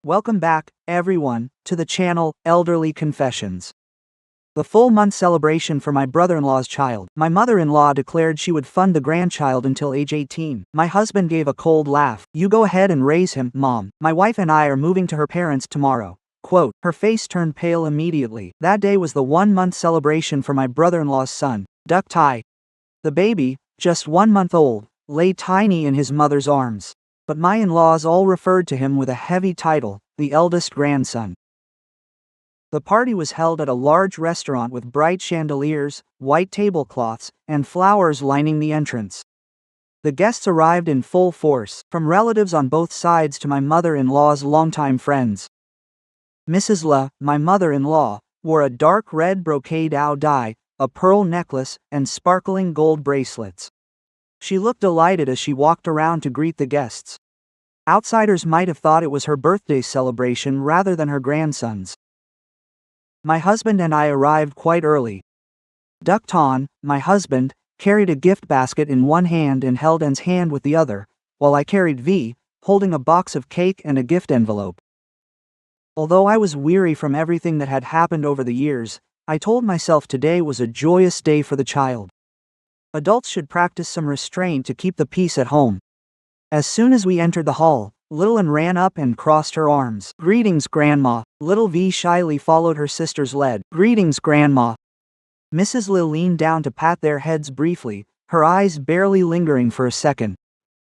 Welcome back, everyone, to the channel, Elderly Confessions. The full month celebration for my brother-in-law's child. My mother-in-law declared she would fund the grandchild until age 18. My husband gave a cold laugh. "You go ahead and raise him, Mom. My wife and I are moving to her parents tomorrow." Quote, her face turned pale immediately. That day was the 1-month celebration for my brother-in-law's son, Duck Tai. The baby, just 1 month old, lay tiny in his mother's arms. But my in-laws all referred to him with a heavy title, the eldest grandson. The party was held at a large restaurant with bright chandeliers, white tablecloths, and flowers lining the entrance. The guests arrived in full force, from relatives on both sides to my mother-in-law's longtime friends. Mrs. La, my mother-in-law, wore a dark red brocade dye, a pearl necklace, and sparkling gold bracelets. She looked delighted as she walked around to greet the guests. Outsiders might have thought it was her birthday celebration rather than her grandson's. My husband and I arrived quite early. Duck Ton, my husband, carried a gift basket in one hand and held N's hand with the other, while I carried V, holding a box of cake and a gift envelope. Although I was weary from everything that had happened over the years, I told myself today was a joyous day for the child. Adults should practice some restraint to keep the peace at home. As soon as we entered the hall, little N ran up and crossed her arms. "Greetings, Grandma." Little V shyly followed her sister's lead. "Greetings, Grandma." Mrs. Li leaned down to pat their heads briefly, her eyes barely lingering for a second.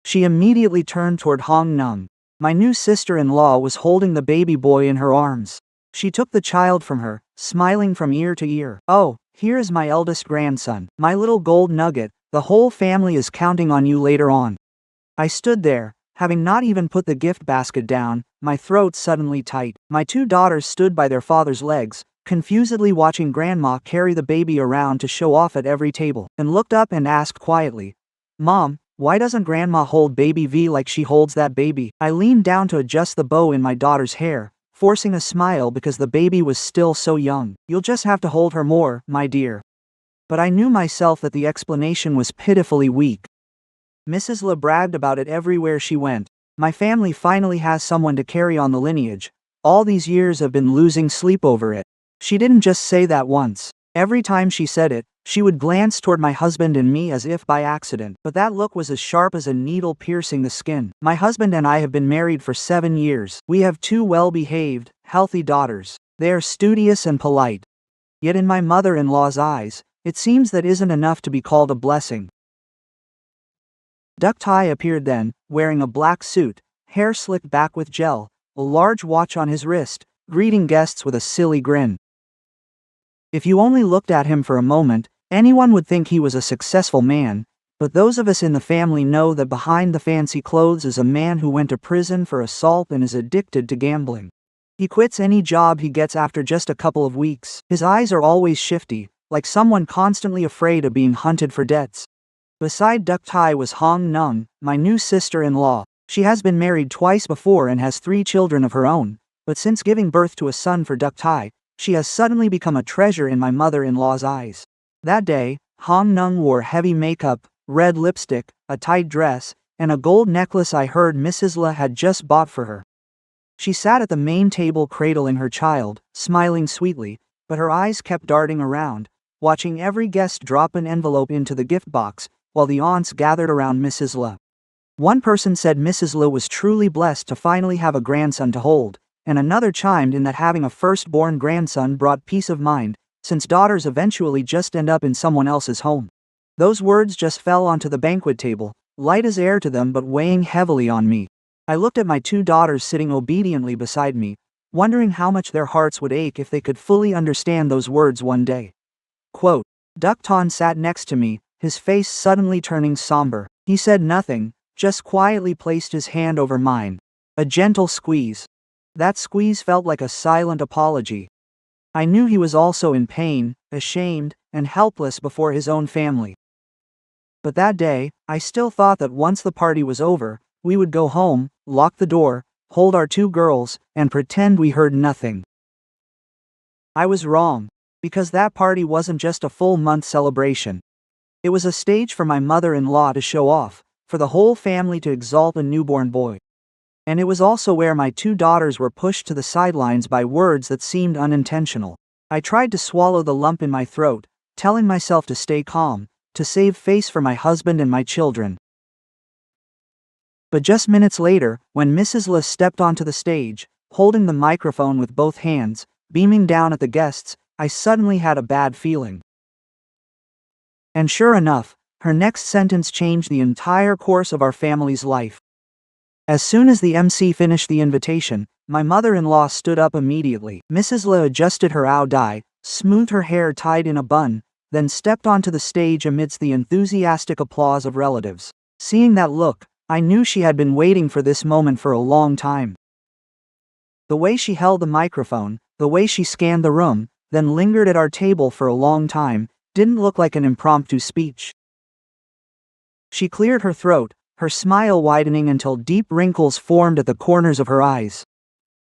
She immediately turned toward Hong Nung. My new sister-in-law was holding the baby boy in her arms. She took the child from her, smiling from ear to ear. "Oh, here is my eldest grandson, my little gold nugget. The whole family is counting on you later on." I stood there, having not even put the gift basket down, my throat suddenly tight. My 2 daughters stood by their father's legs, confusedly watching Grandma carry the baby around to show off at every table, and looked up and asked quietly, "Mom, why doesn't Grandma hold baby V like she holds that baby?" I leaned down to adjust the bow in my daughter's hair, forcing a smile because the baby was still so young. "You'll just have to hold her more, my dear." But I knew myself that the explanation was pitifully weak. Mrs. La bragged about it everywhere she went. "My family finally has someone to carry on the lineage. All these years have been losing sleep over it." She didn't just say that once. Every time she said it, she would glance toward my husband and me as if by accident. But that look was as sharp as a needle piercing the skin. My husband and I have been married for 7 years. We have 2 well-behaved, healthy daughters. They are studious and polite. Yet in my mother-in-law's eyes, it seems that isn't enough to be called a blessing. Duck Tai appeared then, wearing a black suit, hair slicked back with gel, a large watch on his wrist, greeting guests with a silly grin. If you only looked at him for a moment, anyone would think he was a successful man, but those of us in the family know that behind the fancy clothes is a man who went to prison for assault and is addicted to gambling. He quits any job he gets after just a couple of weeks. His eyes are always shifty, like someone constantly afraid of being hunted for debts. Beside Duck Tai was Hong Nung, my new sister-in-law. She has been married twice before and has 3 children of her own, but since giving birth to a son for Duck Tai, she has suddenly become a treasure in my mother-in-law's eyes. That day, Hong Nung wore heavy makeup, red lipstick, a tight dress, and a gold necklace I heard Mrs. La had just bought for her. She sat at the main table cradling her child, smiling sweetly, but her eyes kept darting around, watching every guest drop an envelope into the gift box, while the aunts gathered around Mrs. La. One person said Mrs. La was truly blessed to finally have a grandson to hold, and another chimed in that having a firstborn grandson brought peace of mind, since daughters eventually just end up in someone else's home. Those words just fell onto the banquet table, light as air to them but weighing heavily on me. I looked at my 2 daughters sitting obediently beside me, wondering how much their hearts would ache if they could fully understand those words one day. Quote, Duck Ton sat next to me, his face suddenly turning somber. He said nothing, just quietly placed his hand over mine. A gentle squeeze. That squeeze felt like a silent apology. I knew he was also in pain, ashamed, and helpless before his own family. But that day, I still thought that once the party was over, we would go home, lock the door, hold our 2 girls, and pretend we heard nothing. I was wrong, because that party wasn't just a full month celebration. It was a stage for my mother-in-law to show off, for the whole family to exalt a newborn boy. And it was also where my two daughters were pushed to the sidelines by words that seemed unintentional. I tried to swallow the lump in my throat, telling myself to stay calm, to save face for my husband and my children. But just minutes later, when Mrs. Le stepped onto the stage, holding the microphone with both hands, beaming down at the guests, I suddenly had a bad feeling. And sure enough, her next sentence changed the entire course of our family's life. As soon as the MC finished the invitation, my mother-in-law stood up immediately. Mrs. Le adjusted her dye, smoothed her hair tied in a bun, then stepped onto the stage amidst the enthusiastic applause of relatives. Seeing that look, I knew she had been waiting for this moment for a long time. The way she held the microphone, the way she scanned the room, then lingered at our table for a long time, didn't look like an impromptu speech. She cleared her throat, her smile widening until deep wrinkles formed at the corners of her eyes.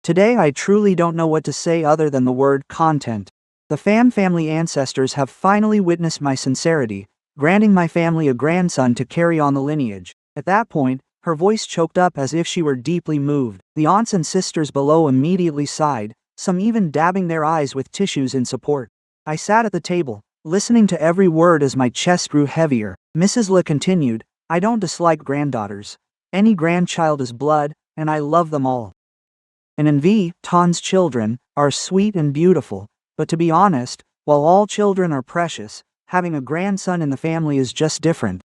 Today I truly don't know what to say other than the word content. The family ancestors have finally witnessed my sincerity, granting my family a grandson to carry on the lineage. At that point, her voice choked up as if she were deeply moved. The aunts and sisters below immediately sighed, some even dabbing their eyes with tissues in support. I sat at the table, listening to every word as my chest grew heavier. Mrs. Le continued, "I don't dislike granddaughters. Any grandchild is blood, and I love them all. And Envy, Ton's children, are sweet and beautiful, but to be honest, while all children are precious, having a grandson in the family is just different."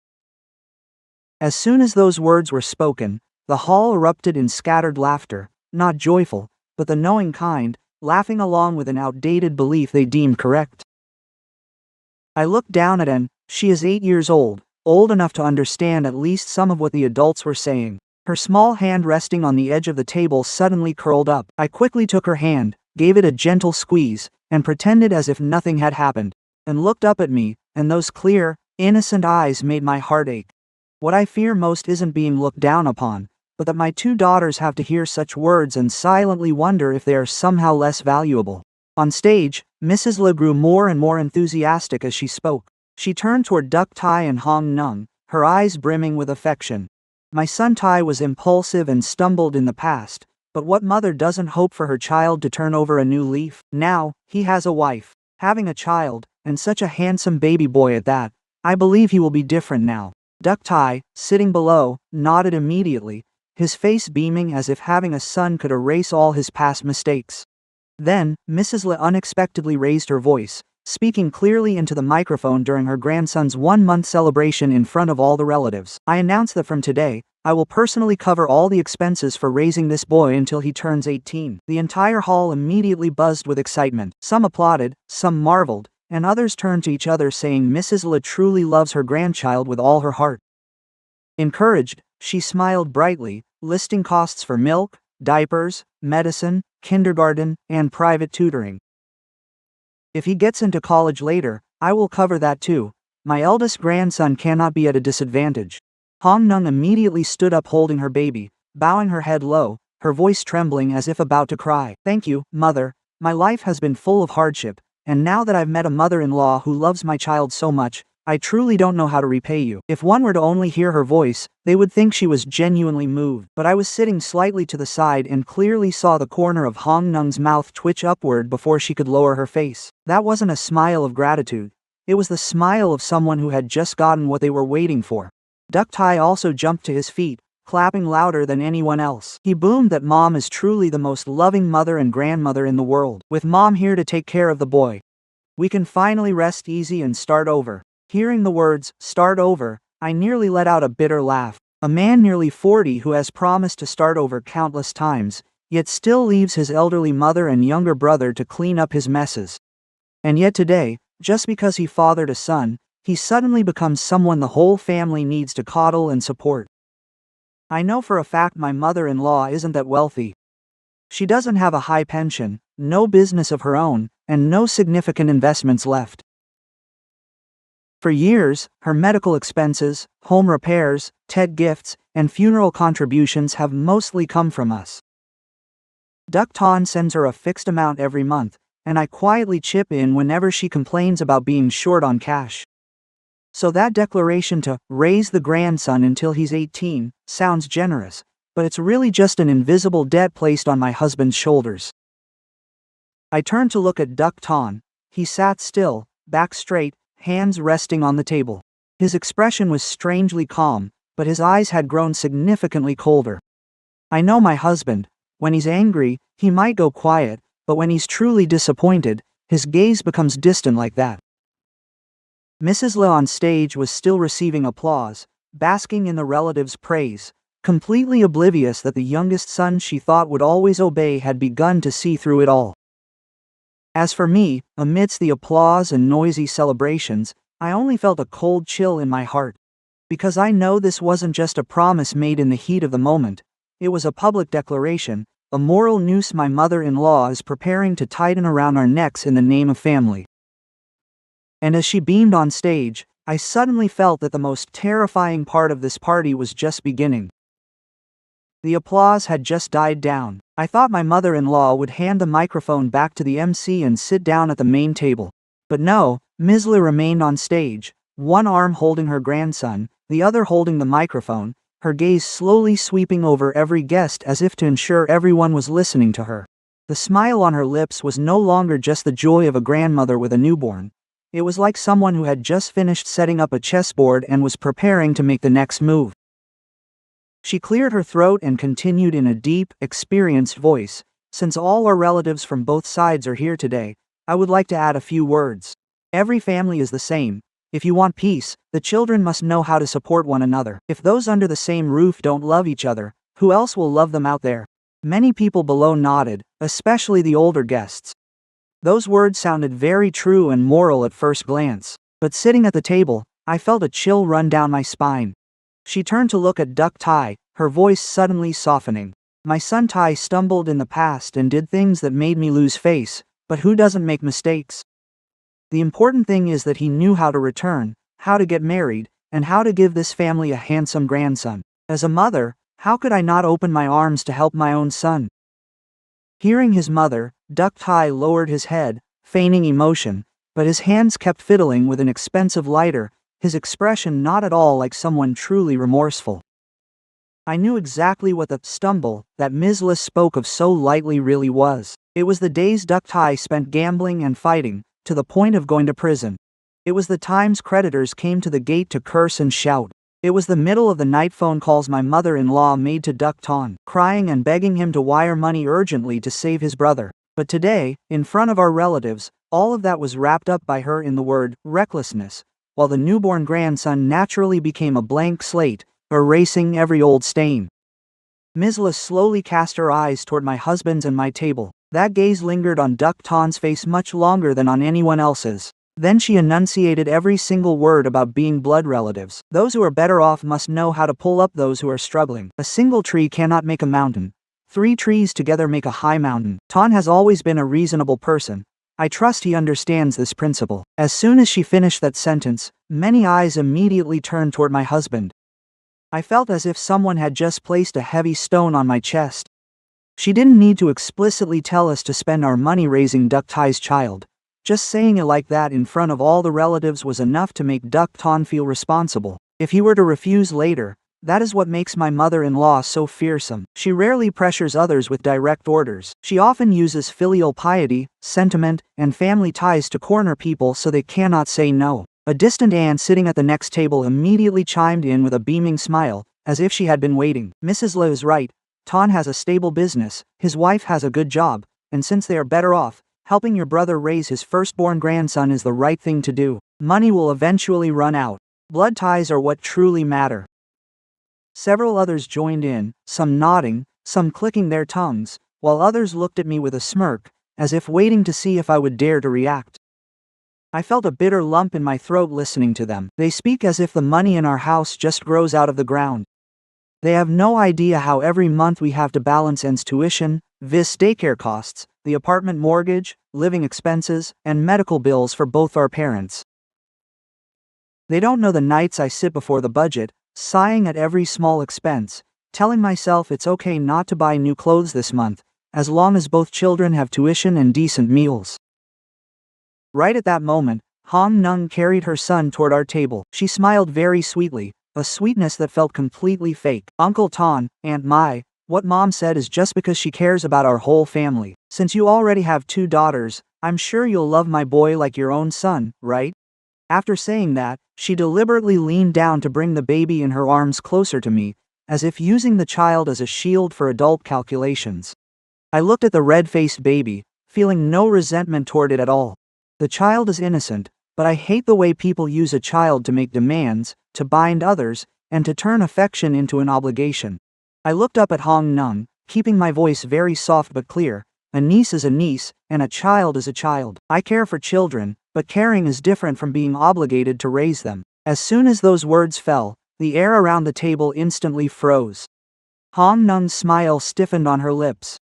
As soon as those words were spoken, the hall erupted in scattered laughter, not joyful, but the knowing kind, laughing along with an outdated belief they deemed correct. I looked down at Anne. She is 8 years old enough to understand at least some of what the adults were saying. Her small hand resting on the edge of the table suddenly curled up. I quickly took her hand, gave it a gentle squeeze, and pretended as if nothing had happened, and looked up at me, and those clear, innocent eyes made my heart ache. What I fear most isn't being looked down upon, but that my two daughters have to hear such words and silently wonder if they are somehow less valuable. On stage, Mrs. Le grew more and more enthusiastic as she spoke. She turned toward Duck Tai and Hong Nung, her eyes brimming with affection. My son Tai was impulsive and stumbled in the past, but what mother doesn't hope for her child to turn over a new leaf? Now, he has a wife, having a child, and such a handsome baby boy at that. I believe he will be different now. Duck Tai, sitting below, nodded immediately, his face beaming as if having a son could erase all his past mistakes. Then, Mrs. Le unexpectedly raised her voice, speaking clearly into the microphone during her grandson's 1-month celebration in front of all the relatives. "I announce that from today, I will personally cover all the expenses for raising this boy until he turns 18. The entire hall immediately buzzed with excitement. Some applauded, some marveled, and others turned to each other saying Mrs. Le truly loves her grandchild with all her heart. Encouraged, she smiled brightly, listing costs for milk, diapers, medicine, kindergarten, and private tutoring. "If he gets into college later, I will cover that too. My eldest grandson cannot be at a disadvantage." Hong Nung immediately stood up holding her baby, bowing her head low, her voice trembling as if about to cry. "Thank you, Mother. My life has been full of hardship, and now that I've met a mother-in-law who loves my child so much, I truly don't know how to repay you." If one were to only hear her voice, they would think she was genuinely moved. But I was sitting slightly to the side and clearly saw the corner of Hong Nung's mouth twitch upward before she could lower her face. That wasn't a smile of gratitude. It was the smile of someone who had just gotten what they were waiting for. Duck Tai also jumped to his feet, clapping louder than anyone else. He boomed that Mom is truly the most loving mother and grandmother in the world. With Mom here to take care of the boy, we can finally rest easy and start over. Hearing the words, "start over," I nearly let out a bitter laugh. A man nearly 40 who has promised to start over countless times, yet still leaves his elderly mother and younger brother to clean up his messes. And yet today, just because he fathered a son, he suddenly becomes someone the whole family needs to coddle and support. I know for a fact my mother-in-law isn't that wealthy. She doesn't have a high pension, no business of her own, and no significant investments left. For years, her medical expenses, home repairs, TED gifts, and funeral contributions have mostly come from us. Duck Ton sends her a fixed amount every month, and I quietly chip in whenever she complains about being short on cash. So that declaration to raise the grandson until he's 18 sounds generous, but it's really just an invisible debt placed on my husband's shoulders. I turned to look at Duc Ton. He sat still, back straight, hands resting on the table. His expression was strangely calm, but his eyes had grown significantly colder. I know my husband. When he's angry, he might go quiet, but when he's truly disappointed, his gaze becomes distant like that. Mrs. Le on stage was still receiving applause, basking in the relatives' praise, completely oblivious that the youngest son she thought would always obey had begun to see through it all. As for me, amidst the applause and noisy celebrations, I only felt a cold chill in my heart. Because I know this wasn't just a promise made in the heat of the moment, it was a public declaration, a moral noose my mother-in-law is preparing to tighten around our necks in the name of family. And as she beamed on stage, I suddenly felt that the most terrifying part of this party was just beginning. The applause had just died down. I thought my mother-in-law would hand the microphone back to the MC and sit down at the main table. But no, Ms. Le remained on stage, one arm holding her grandson, the other holding the microphone, her gaze slowly sweeping over every guest as if to ensure everyone was listening to her. The smile on her lips was no longer just the joy of a grandmother with a newborn. It was like someone who had just finished setting up a chessboard and was preparing to make the next move. She cleared her throat and continued in a deep, experienced voice. Since all our relatives from both sides are here today, I would like to add a few words. Every family is the same. If you want peace, the children must know how to support one another. If those under the same roof don't love each other, who else will love them out there? Many people below nodded, especially the older guests. Those words sounded very true and moral at first glance, but sitting at the table, I felt a chill run down my spine. She turned to look at Duc Tai, her voice suddenly softening. My son Tai stumbled in the past and did things that made me lose face, but who doesn't make mistakes? The important thing is that he knew how to return, how to get married, and how to give this family a handsome grandson. As a mother, how could I not open my arms to help my own son? Hearing his mother, Duc Tai lowered his head, feigning emotion, but his hands kept fiddling with an expensive lighter, his expression not at all like someone truly remorseful. I knew exactly what the stumble that Ms. Le spoke of so lightly really was. It was the days Duc Tai spent gambling and fighting, to the point of going to prison. It was the times creditors came to the gate to curse and shout. It was the middle of the night phone calls my mother-in-law made to Duc Ton, crying and begging him to wire money urgently to save his brother. But today, in front of our relatives, all of that was wrapped up by her in the word recklessness, while the newborn grandson naturally became a blank slate, erasing every old stain. Ms. Le slowly cast her eyes toward my husband's and my table. That gaze lingered on Duc Ton's face much longer than on anyone else's. Then she enunciated every single word about being blood relatives. Those who are better off must know how to pull up those who are struggling. A single tree cannot make a mountain. 3 trees together make a high mountain. Ton has always been a reasonable person. I trust he understands this principle. As soon as she finished that sentence, many eyes immediately turned toward my husband. I felt as if someone had just placed a heavy stone on my chest. She didn't need to explicitly tell us to spend our money raising Duc Tai's child. Just saying it like that in front of all the relatives was enough to make Duc Ton feel responsible. If he were to refuse later, that is what makes my mother-in-law so fearsome. She rarely pressures others with direct orders. She often uses filial piety, sentiment, and family ties to corner people so they cannot say no. A distant aunt sitting at the next table immediately chimed in with a beaming smile, as if she had been waiting. Mrs. Le is right. Ton has a stable business, his wife has a good job, and since they are better off, helping your brother raise his firstborn grandson is the right thing to do. Money will eventually run out. Blood ties are what truly matter. Several others joined in, some nodding, some clicking their tongues, while others looked at me with a smirk, as if waiting to see if I would dare to react. I felt a bitter lump in my throat listening to them. They speak as if the money in our house just grows out of the ground. They have no idea how every month we have to balance ends tuition, vis daycare costs, the apartment mortgage, living expenses, and medical bills for both our parents. They don't know the nights I sit before the budget, sighing at every small expense, telling myself it's okay not to buy new clothes this month, as long as both children have tuition and decent meals. Right at that moment, Hong Nung carried her son toward our table. She smiled very sweetly, a sweetness that felt completely fake. Uncle Ton, Aunt Mai, what Mom said is just because she cares about our whole family. Since you already have 2 daughters, I'm sure you'll love my boy like your own son, right? After saying that, she deliberately leaned down to bring the baby in her arms closer to me, as if using the child as a shield for adult calculations. I looked at the red-faced baby, feeling no resentment toward it at all. The child is innocent, but I hate the way people use a child to make demands, to bind others, and to turn affection into an obligation. I looked up at Hong Nung, keeping my voice very soft but clear. A niece is a niece, and a child is a child. I care for children, but caring is different from being obligated to raise them. As soon as those words fell, the air around the table instantly froze. Hong Nung's smile stiffened on her lips.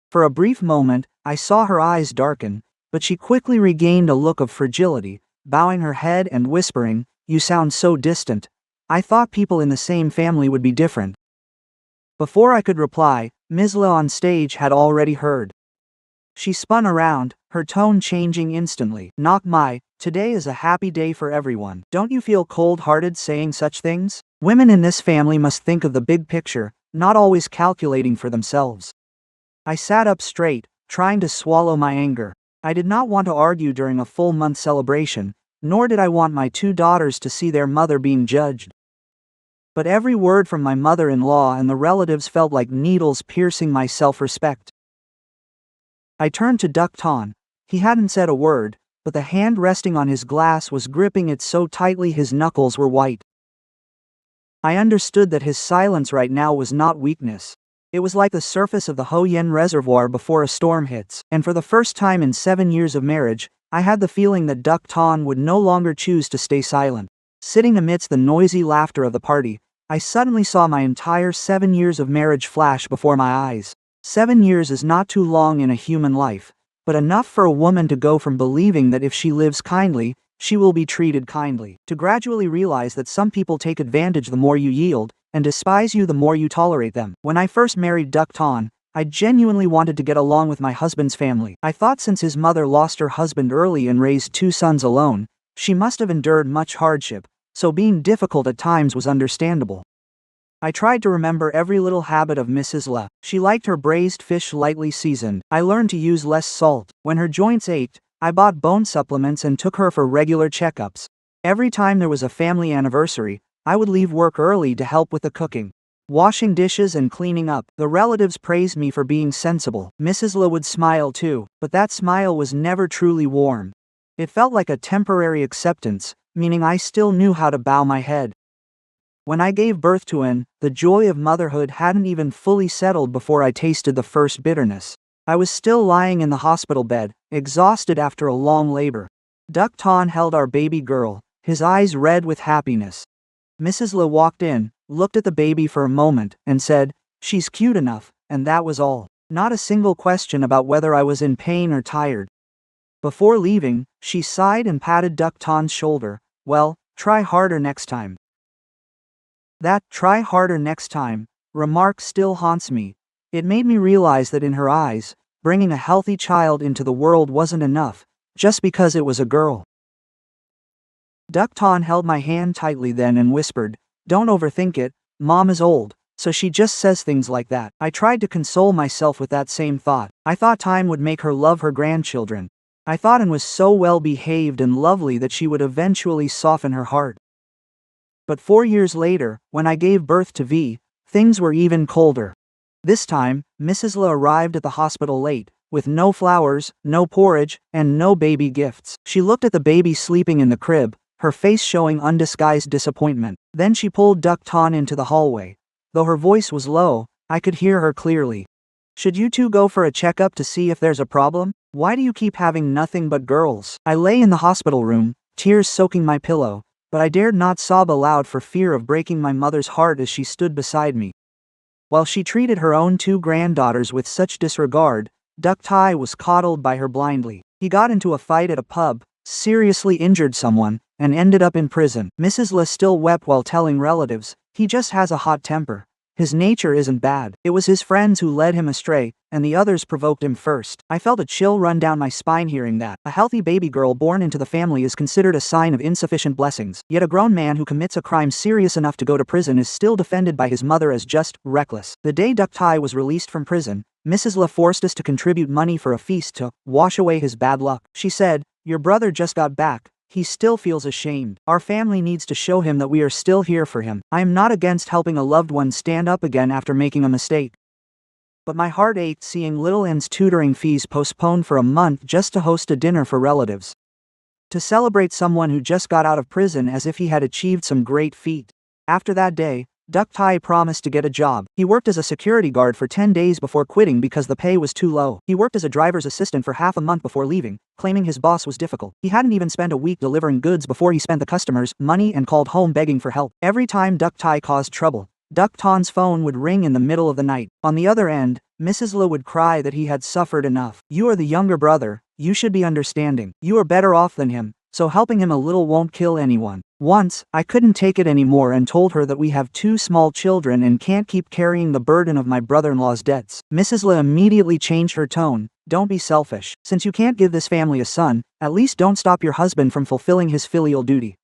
For a brief moment, I saw her eyes darken, but she quickly regained a look of fragility, bowing her head and whispering, "You sound so distant. I thought people in the same family would be different." Before I could reply, Ms. Le on stage had already heard. She spun around, her tone changing instantly. "Nok Mai, today is a happy day for everyone. Don't you feel cold-hearted saying such things? Women in this family must think of the big picture, not always calculating for themselves." I sat up straight, trying to swallow my anger. I did not want to argue during a full-month celebration, nor did I want my 2 daughters to see their mother being judged. But every word from my mother-in-law and the relatives felt like needles piercing my self-respect. I turned to Duc Ton. He hadn't said a word, but the hand resting on his glass was gripping it so tightly his knuckles were white. I understood that his silence right now was not weakness. It was like the surface of the Ho Yen Reservoir before a storm hits, and for the first time in 7 years of marriage, I had the feeling that Duc Ton would no longer choose to stay silent. Sitting amidst the noisy laughter of the party, I suddenly saw my entire 7 years of marriage flash before my eyes. 7 years is not too long in a human life, but enough for a woman to go from believing that if she lives kindly, she will be treated kindly, to gradually realize that some people take advantage the more you yield, and despise you the more you tolerate them. When I first married Duc Ton, I genuinely wanted to get along with my husband's family. I thought since his mother lost her husband early and raised 2 sons alone, she must have endured much hardship, so being difficult at times was understandable. I tried to remember every little habit of Mrs. Le. She liked her braised fish lightly seasoned. I learned to use less salt. When her joints ached, I bought bone supplements and took her for regular checkups. Every time there was a family anniversary, I would leave work early to help with the cooking, washing dishes and cleaning up. The relatives praised me for being sensible. Mrs. Le would smile too, but that smile was never truly warm. It felt like a temporary acceptance, meaning I still knew how to bow my head. When I gave birth to An, the joy of motherhood hadn't even fully settled before I tasted the first bitterness. I was still lying in the hospital bed, exhausted after a long labor. Duc Ton held our baby girl, his eyes red with happiness. Mrs. Le walked in, looked at the baby for a moment, and said, "She's cute enough," and that was all. Not a single question about whether I was in pain or tired. Before leaving, she sighed and patted Duc Ton's shoulder. "Well, try harder next time." That "try harder next time" remark still haunts me. It made me realize that in her eyes, bringing a healthy child into the world wasn't enough, just because it was a girl. Duc Ton held my hand tightly then and whispered, "Don't overthink it, Mom is old, so she just says things like that." I tried to console myself with that same thought. I thought time would make her love her grandchildren. I thought Anne was so well behaved and lovely that she would eventually soften her heart. But 4 years later, when I gave birth to V, things were even colder. This time, Mrs. Le arrived at the hospital late, with no flowers, no porridge, and no baby gifts. She looked at the baby sleeping in the crib, her face showing undisguised disappointment. Then she pulled Duc Ton into the hallway. Though her voice was low, I could hear her clearly. "Should you two go for a checkup to see if there's a problem? Why do you keep having nothing but girls?" I lay in the hospital room, tears soaking my pillow, but I dared not sob aloud for fear of breaking my mother's heart as she stood beside me. While she treated her own 2 granddaughters with such disregard, Duc Tai was coddled by her blindly. He got into a fight at a pub, seriously injured someone, and ended up in prison. Mrs. Le still wept while telling relatives, "He just has a hot temper. His nature isn't bad. It was his friends who led him astray, and the others provoked him first. I felt a chill run down my spine hearing that. A healthy baby girl born into the family is considered a sign of insufficient blessings, yet a grown man who commits a crime serious enough to go to prison is still defended by his mother as just reckless. The day Duck Tai was released from prison, Mrs. La forced us to contribute money for a feast to wash away his bad luck. She said, "Your brother just got back. He still feels ashamed. Our family needs to show him that we are still here for him. I am not against helping a loved one stand up again after making a mistake." But my heart ached seeing little N's tutoring fees postponed for a month just to host a dinner for relatives. To celebrate someone who just got out of prison as if he had achieved some great feat. After that day, Duck Tai promised to get a job. He worked as a security guard for 10 days before quitting because the pay was too low. He worked as a driver's assistant for half a month before leaving, claiming his boss was difficult. He hadn't even spent a week delivering goods before he spent the customers' money and called home begging for help. Every time Duck Tai caused trouble, Duck Ton's phone would ring in the middle of the night. On the other end, Mrs. La would cry that he had suffered enough. "You are the younger brother, you should be understanding. You are better off than him, so helping him a little won't kill anyone." Once, I couldn't take it anymore and told her that we have 2 small children and can't keep carrying the burden of my brother-in-law's debts. Mrs. La immediately changed her tone. "Don't be selfish. Since you can't give this family a son, at least don't stop your husband from fulfilling his filial duty."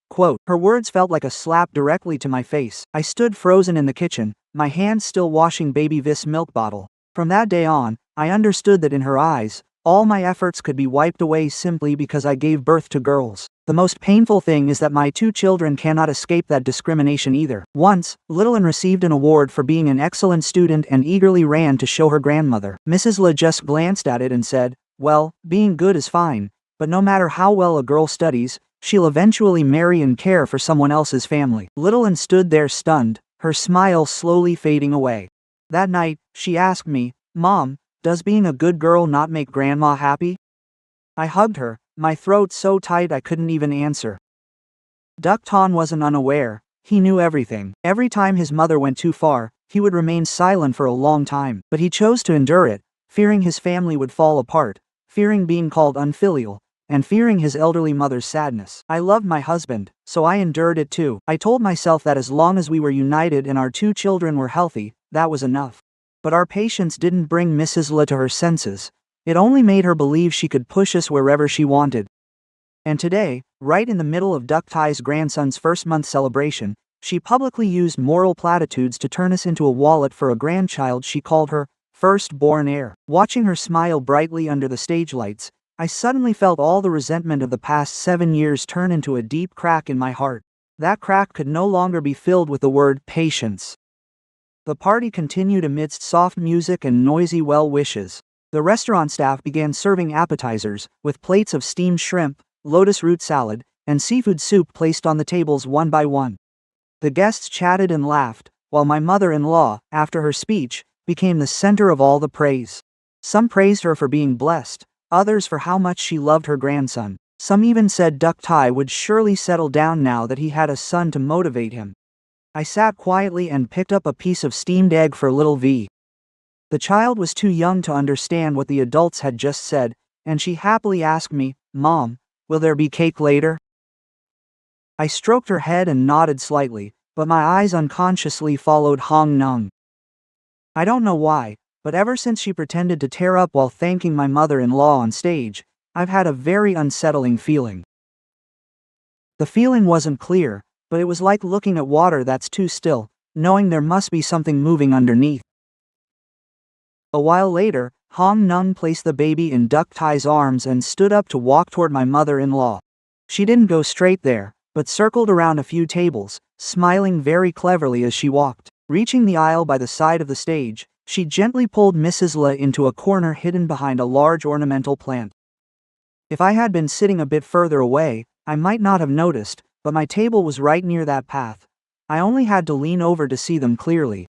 Quote, her words felt like a slap directly to my face. I stood frozen in the kitchen, my hands still washing baby Vis milk bottle. From that day on, I understood that in her eyes, all my efforts could be wiped away simply because I gave birth to girls. The most painful thing is that my 2 children cannot escape that discrimination either. Once, little N received an award for being an excellent student and eagerly ran to show her grandmother. Mrs. La just glanced at it and said, "Well, being good is fine, but no matter how well a girl studies, she'll eventually marry and care for someone else's family." Little N stood there stunned, her smile slowly fading away. That night, she asked me, "Mom, does being a good girl not make Grandma happy?" I hugged her, my throat so tight I couldn't even answer. Duck Ton wasn't unaware, he knew everything. Every time his mother went too far, he would remain silent for a long time, but he chose to endure it, fearing his family would fall apart, fearing being called unfilial, and fearing his elderly mother's sadness. I loved my husband, so I endured it too. I told myself that as long as we were united and our 2 children were healthy, that was enough. But our patience didn't bring Mrs. La to her senses. It only made her believe she could push us wherever she wanted. And today, right in the middle of Duck Tai's grandson's first-month celebration, she publicly used moral platitudes to turn us into a wallet for a grandchild she called her first-born heir. Watching her smile brightly under the stage lights, I suddenly felt all the resentment of the past 7 years turn into a deep crack in my heart. That crack could no longer be filled with the word patience. The party continued amidst soft music and noisy well wishes. The restaurant staff began serving appetizers, with plates of steamed shrimp, lotus root salad, and seafood soup placed on the tables one by one. The guests chatted and laughed, while my mother-in-law, after her speech, became the center of all the praise. Some praised her for being blessed, others for how much she loved her grandson. Some even said Duck Tai would surely settle down now that he had a son to motivate him. I sat quietly and picked up a piece of steamed egg for little V. The child was too young to understand what the adults had just said, and she happily asked me, "Mom, will there be cake later?" I stroked her head and nodded slightly, but my eyes unconsciously followed Hong Nung. I don't know why, but ever since she pretended to tear up while thanking my mother-in-law on stage, I've had a very unsettling feeling. The feeling wasn't clear, but it was like looking at water that's too still, knowing there must be something moving underneath. A while later, Hong Nung placed the baby in Duck Tai's arms and stood up to walk toward my mother-in-law. She didn't go straight there, but circled around a few tables, smiling very cleverly as she walked. Reaching the aisle by the side of the stage, she gently pulled Mrs. La into a corner hidden behind a large ornamental plant. If I had been sitting a bit further away, I might not have noticed, but my table was right near that path. I only had to lean over to see them clearly.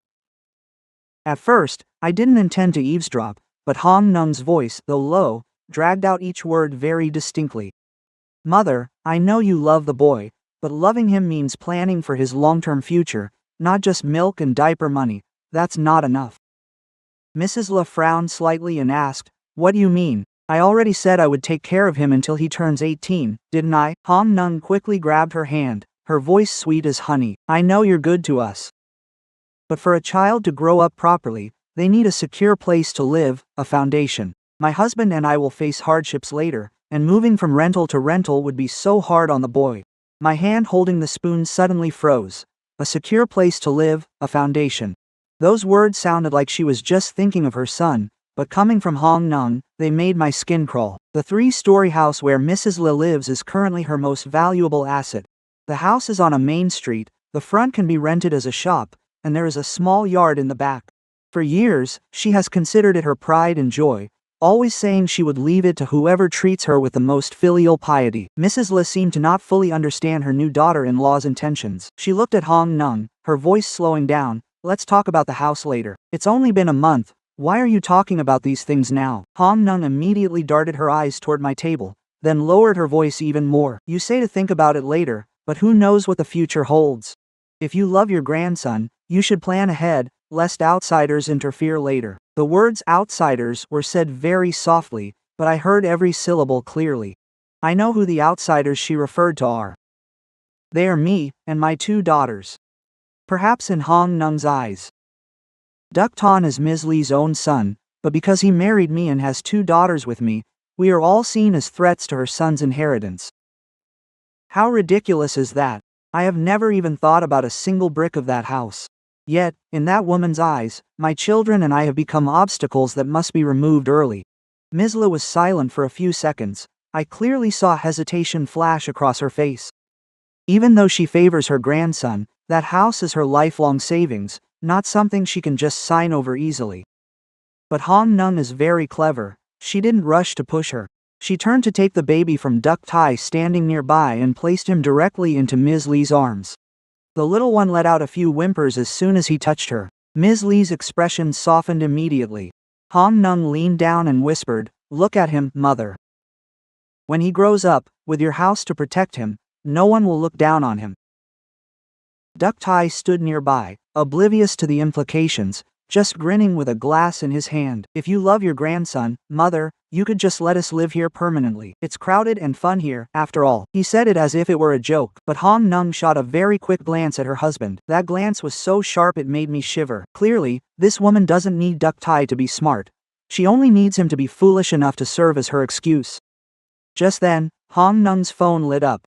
At first, I didn't intend to eavesdrop, but Hong Nung's voice, though low, dragged out each word very distinctly. "Mother, I know you love the boy, but loving him means planning for his long-term future, not just milk and diaper money. That's not enough." Mrs. La frowned slightly and asked, "What do you mean? I already said I would take care of him until he turns 18, didn't I?" Hong Nung quickly grabbed her hand, her voice sweet as honey. "I know you're good to us. But for a child to grow up properly, they need a secure place to live, a foundation. My husband and I will face hardships later, and moving from rental to rental would be so hard on the boy. My hand holding the spoon suddenly froze. A secure place to live, a foundation. Those words sounded like she was just thinking of her son, but coming from Hong Nung, they made my skin crawl. The 3-story house where Mrs. Le lives is currently her most valuable asset. The house is on a main street, the front can be rented as a shop, and there is a small yard in the back. For years, she has considered it her pride and joy, always saying she would leave it to whoever treats her with the most filial piety. Mrs. Le seemed to not fully understand her new daughter-in-law's intentions. She looked at Hong Nung, her voice slowing down. Let's talk about the house later. It's only been a month. Why are you talking about these things now? Hong Nung immediately darted her eyes toward my table, then lowered her voice even more. You say to think about it later, but who knows what the future holds? If you love your grandson, you should plan ahead, lest outsiders interfere later. The words outsiders were said very softly, but I heard every syllable clearly. I know who the outsiders she referred to are. They are me, and my 2 daughters. Perhaps in Hong Nung's eyes, Duc Ton is Ms. Lee's own son, but because he married me and has 2 daughters with me, we are all seen as threats to her son's inheritance. How ridiculous is that? I have never even thought about a single brick of that house. Yet, in that woman's eyes, my children and I have become obstacles that must be removed early. Ms. Le was silent for a few seconds. I clearly saw hesitation flash across her face. Even though she favors her grandson, that house is her lifelong savings, not something she can just sign over easily. But Hong Nung is very clever. She didn't rush to push her. She turned to take the baby from Duc Tai standing nearby and placed him directly into Ms. Lee's arms. The little one let out a few whimpers as soon as he touched her. Ms. Lee's expression softened immediately. Hong Nung leaned down and whispered, "Look at him, mother. When he grows up, with your house to protect him, no one will look down on him." Duc Tai stood nearby, oblivious to the implications, just grinning with a glass in his hand. "If you love your grandson, mother, you could just let us live here permanently. It's crowded and fun here, after all." He said it as if it were a joke, but Hong Nung shot a very quick glance at her husband. That glance was so sharp it made me shiver. Clearly, this woman doesn't need Duc Tai to be smart. She only needs him to be foolish enough to serve as her excuse. Just then, Hong Nung's phone lit up.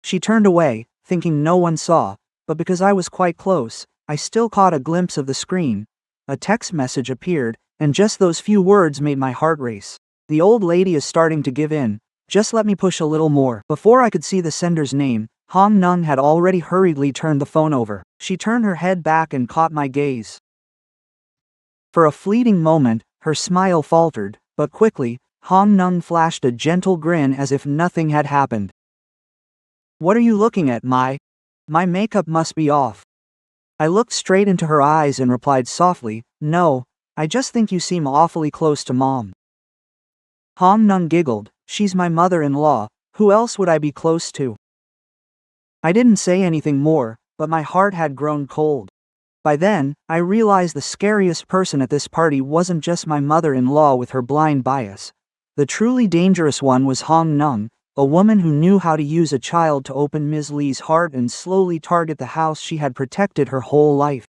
She turned away, thinking no one saw, but because I was quite close, I still caught a glimpse of the screen. A text message appeared, and just those few words made my heart race. "The old lady is starting to give in. Just let me push a little more." Before I could see the sender's name, Hong Nung had already hurriedly turned the phone over. She turned her head back and caught my gaze. For a fleeting moment, her smile faltered, but quickly, Hong Nung flashed a gentle grin as if nothing had happened. "What are you looking at, my makeup must be off." I looked straight into her eyes and replied softly, "No, I just think you seem awfully close to Mom." Hong Nung giggled. "She's my mother-in-law, who else would I be close to?" I didn't say anything more, but my heart had grown cold. By then, I realized the scariest person at this party wasn't just my mother-in-law with her blind bias. The truly dangerous one was Hong Nung, a woman who knew how to use a child to open Ms. Lee's heart and slowly target the house she had protected her whole life.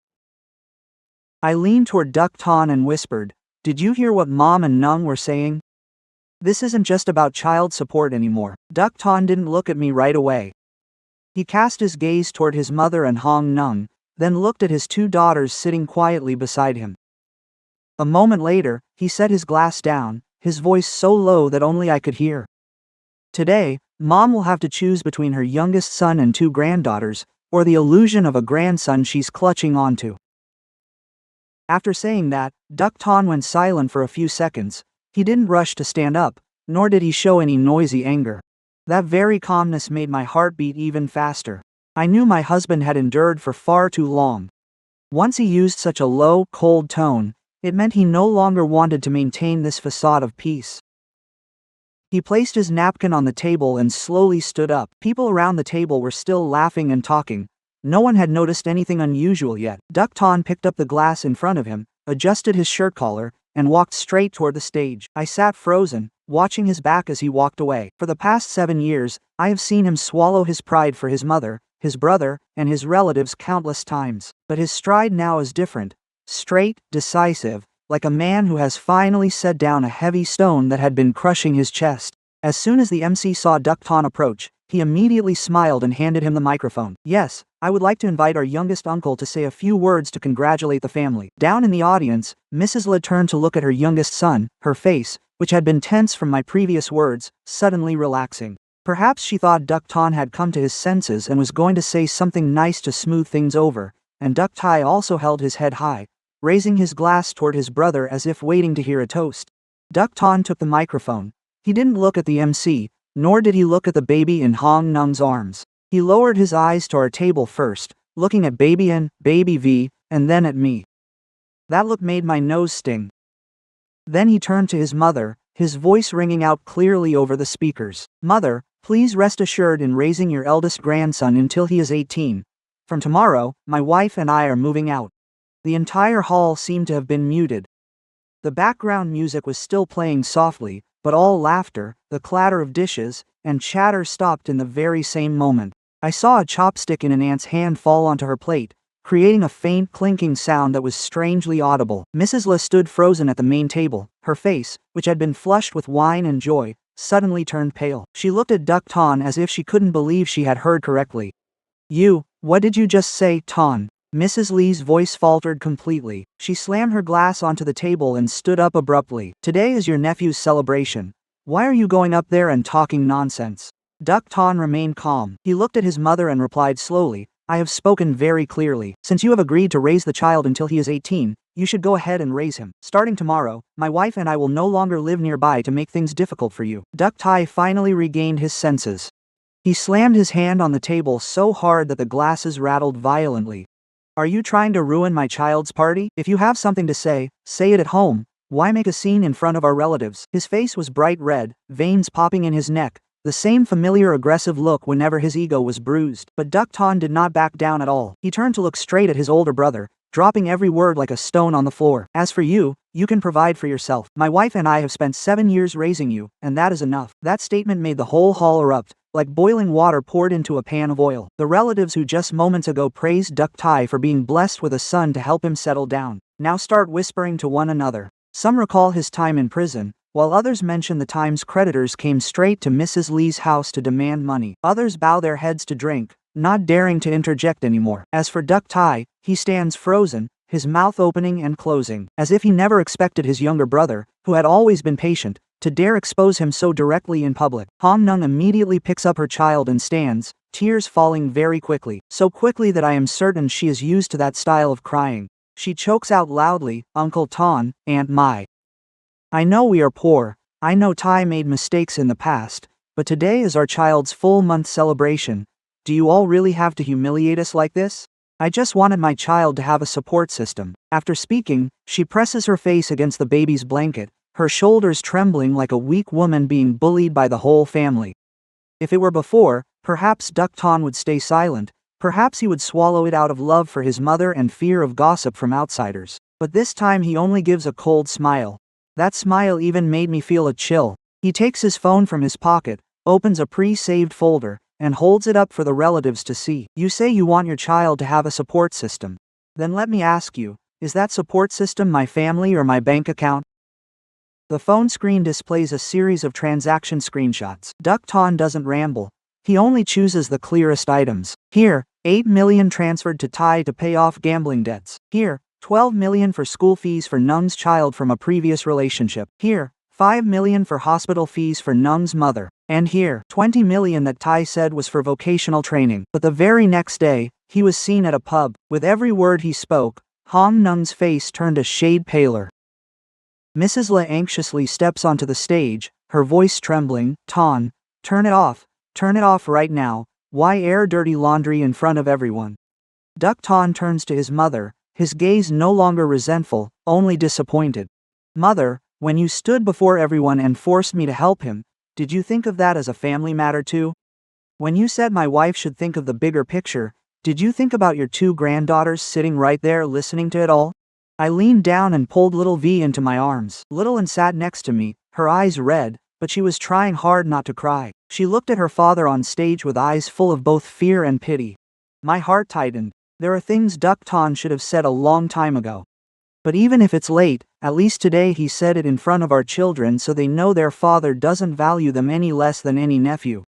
I leaned toward Duc Ton and whispered, "Did you hear what Mom and Nung were saying? This isn't just about child support anymore." Duc Ton didn't look at me right away. He cast his gaze toward his mother and Hong Nung, then looked at his 2 daughters sitting quietly beside him. A moment later, he set his glass down, his voice so low that only I could hear. "Today, Mom will have to choose between her youngest son and 2 granddaughters, or the illusion of a grandson she's clutching onto." After saying that, Duc Ton went silent for a few seconds. He didn't rush to stand up, nor did he show any noisy anger. That very calmness made my heart beat even faster. I knew my husband had endured for far too long. Once he used such a low, cold tone, it meant he no longer wanted to maintain this facade of peace. He placed his napkin on the table and slowly stood up. People around the table were still laughing and talking. No one had noticed anything unusual yet. Duc Ton picked up the glass in front of him, adjusted his shirt collar, and walked straight toward the stage. I sat frozen, watching his back as he walked away. For the past 7 years, I have seen him swallow his pride for his mother, his brother, and his relatives countless times. But his stride now is different. Straight, decisive, like a man who has finally set down a heavy stone that had been crushing his chest. As soon as the MC saw Duck Ton approach, he immediately smiled and handed him the microphone. Yes, I would like to invite our youngest uncle to say a few words to congratulate the family. Down in the audience, Mrs. Le turned to look at her youngest son, her face, which had been tense from my previous words, suddenly relaxing. Perhaps she thought Duck Ton had come to his senses and was going to say something nice to smooth things over, and Duck Tai also held his head high, raising his glass toward his brother as if waiting to hear a toast. Duck Ton took the microphone. He didn't look at the MC, nor did he look at the baby in Hong Nung's arms. He lowered his eyes to our table first, looking at Baby N, Baby V, and then at me. That look made my nose sting. Then he turned to his mother, his voice ringing out clearly over the speakers. Mother, please rest assured in raising your eldest grandson until he is 18. From tomorrow, my wife and I are moving out. The entire hall seemed to have been muted. The background music was still playing softly, but all laughter, the clatter of dishes, and chatter stopped in the very same moment. I saw a chopstick in an aunt's hand fall onto her plate, creating a faint clinking sound that was strangely audible. Mrs. Le stood frozen at the main table, her face, which had been flushed with wine and joy, suddenly turned pale. She looked at Duck Ton as if she couldn't believe she had heard correctly. What did you just say, Ton? Mrs. Lee's voice faltered completely. She slammed her glass onto the table and stood up abruptly. Today is your nephew's celebration. Why are you going up there and talking nonsense? Duck Ton remained calm. He looked at his mother and replied slowly, I have spoken very clearly. Since you have agreed to raise the child until he is 18, you should go ahead and raise him. Starting tomorrow, my wife and I will no longer live nearby to make things difficult for you. Duck Tai finally regained his senses. He slammed his hand on the table so hard that the glasses rattled violently. Are you trying to ruin my child's party? If you have something to say it at home. Why make a scene in front of our relatives? His face was bright red, veins popping in his neck, the same familiar aggressive look whenever his ego was bruised. But Duck Ton did not back down at all. He turned to look straight at his older brother, dropping every word like a stone on the floor. As for you, you can provide for yourself. My wife and I have spent 7 years raising you, and that is enough. That statement made the whole hall erupt, like boiling water poured into a pan of oil. The relatives who just moments ago praised Duck Tai for being blessed with a son to help him settle down, now start whispering to one another. Some recall his time in prison, while others mention the times creditors came straight to Mrs. Lee's house to demand money. Others bow their heads to drink, not daring to interject anymore. As for Duck Tai, he stands frozen, his mouth opening and closing, as if he never expected his younger brother, who had always been patient, to dare expose him so directly in public. Hong Nung immediately picks up her child and stands, tears falling very quickly, so quickly that I am certain she is used to that style of crying. She chokes out loudly, Uncle Ton, Aunt Mai. I know we are poor, I know Tai made mistakes in the past, but today is our child's full month celebration. Do you all really have to humiliate us like this? I just wanted my child to have a support system. After speaking, she presses her face against the baby's blanket, her shoulders trembling like a weak woman being bullied by the whole family. If it were before, perhaps Duck Ton would stay silent, perhaps he would swallow it out of love for his mother and fear of gossip from outsiders. But this time he only gives a cold smile. That smile even made me feel a chill. He takes his phone from his pocket, opens a pre-saved folder, and holds it up for the relatives to see. You say you want your child to have a support system. Then let me ask you, is that support system my family or my bank account? The phone screen displays a series of transaction screenshots. Duck Ton doesn't ramble. He only chooses the clearest items. Here, 8 million transferred to Tai to pay off gambling debts. Here, 12 million for school fees for Nung's child from a previous relationship. Here, 5 million for hospital fees for Nung's mother. And here, 20 million that Tai said was for vocational training. But the very next day, he was seen at a pub. With every word he spoke, Hong Nung's face turned a shade paler. Mrs. Le anxiously steps onto the stage, her voice trembling. Ton, turn it off right now. Why air dirty laundry in front of everyone? Duck Ton turns to his mother, his gaze no longer resentful, only disappointed. Mother, when you stood before everyone and forced me to help him, did you think of that as a family matter too? When you said my wife should think of the bigger picture, did you think about your 2 granddaughters sitting right there listening to it all? I leaned down and pulled little V into my arms. Little Ann sat next to me, her eyes red, but she was trying hard not to cry. She looked at her father on stage with eyes full of both fear and pity. My heart tightened. There are things Duck Ton should have said a long time ago. But even if it's late, at least today he said it in front of our children so they know their father doesn't value them any less than any nephew.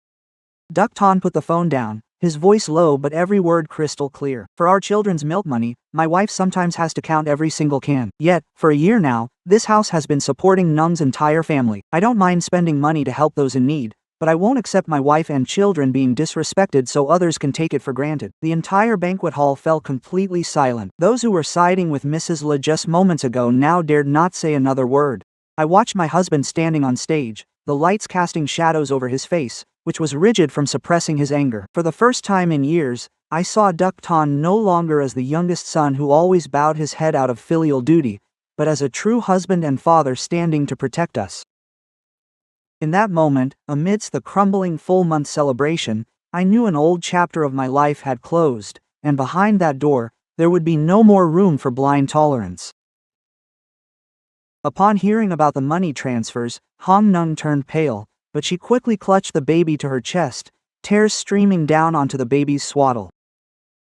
Duck Ton put the phone down, his voice low but every word crystal clear. For our children's milk money, my wife sometimes has to count every single can. Yet, for a year now, this house has been supporting Nung's entire family. I don't mind spending money to help those in need, but I won't accept my wife and children being disrespected so others can take it for granted. The entire banquet hall fell completely silent. Those who were siding with Mrs. Le just moments ago now dared not say another word. I watched my husband standing on stage, the lights casting shadows over his face, which was rigid from suppressing his anger. For the first time in years, I saw Duck Ton no longer as the youngest son who always bowed his head out of filial duty, but as a true husband and father standing to protect us. In that moment, amidst the crumbling full-month celebration, I knew an old chapter of my life had closed, and behind that door, there would be no more room for blind tolerance. Upon hearing about the money transfers, Hong Nung turned pale, but she quickly clutched the baby to her chest, tears streaming down onto the baby's swaddle.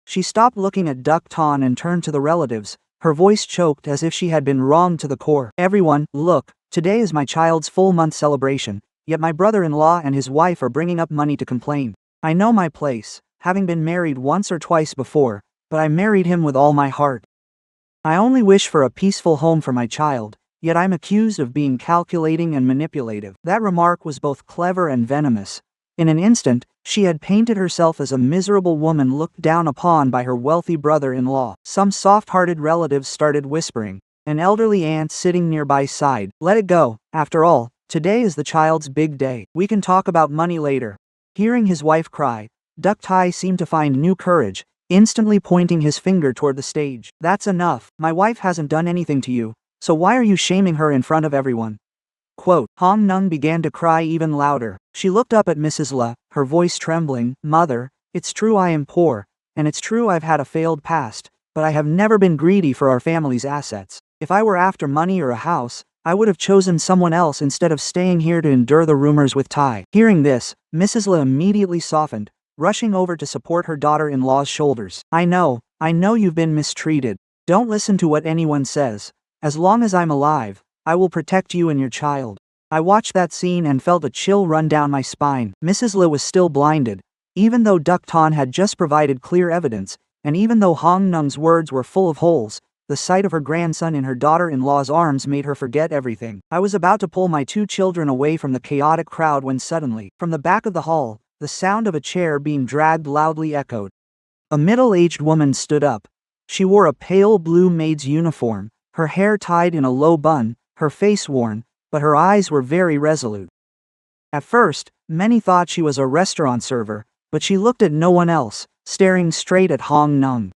She stopped looking at Duck Ton and turned to the relatives, her voice choked as if she had been wronged to the core. Everyone, look. Today is my child's full-month celebration, yet my brother-in-law and his wife are bringing up money to complain. I know my place, having been married once or twice before, but I married him with all my heart. I only wish for a peaceful home for my child, yet I'm accused of being calculating and manipulative. That remark was both clever and venomous. In an instant, she had painted herself as a miserable woman looked down upon by her wealthy brother-in-law. Some soft-hearted relatives started whispering. An elderly aunt sitting nearby sighed. Let it go. After all, today is the child's big day. We can talk about money later. Hearing his wife cry, Duck Tai seemed to find new courage, instantly pointing his finger toward the stage. That's enough. My wife hasn't done anything to you, so why are you shaming her in front of everyone? Quote, Hong Nung began to cry even louder. She looked up at Mrs. Le, her voice trembling. Mother, it's true I am poor, and it's true I've had a failed past, but I have never been greedy for our family's assets. If I were after money or a house, I would have chosen someone else instead of staying here to endure the rumors with Tai. Hearing this, Mrs. Le immediately softened, rushing over to support her daughter-in-law's shoulders. I know you've been mistreated. Don't listen to what anyone says. As long as I'm alive, I will protect you and your child. I watched that scene and felt a chill run down my spine. Mrs. Le was still blinded, even though Duck Ton had just provided clear evidence, and even though Hong Nung's words were full of holes. The sight of her grandson in her daughter-in-law's arms made her forget everything. I was about to pull my two children away from the chaotic crowd when suddenly, from the back of the hall, the sound of a chair being dragged loudly echoed. A middle-aged woman stood up. She wore a pale blue maid's uniform, her hair tied in a low bun, her face worn, but her eyes were very resolute. At first, many thought she was a restaurant server, but she looked at no one else, staring straight at Hong Nung.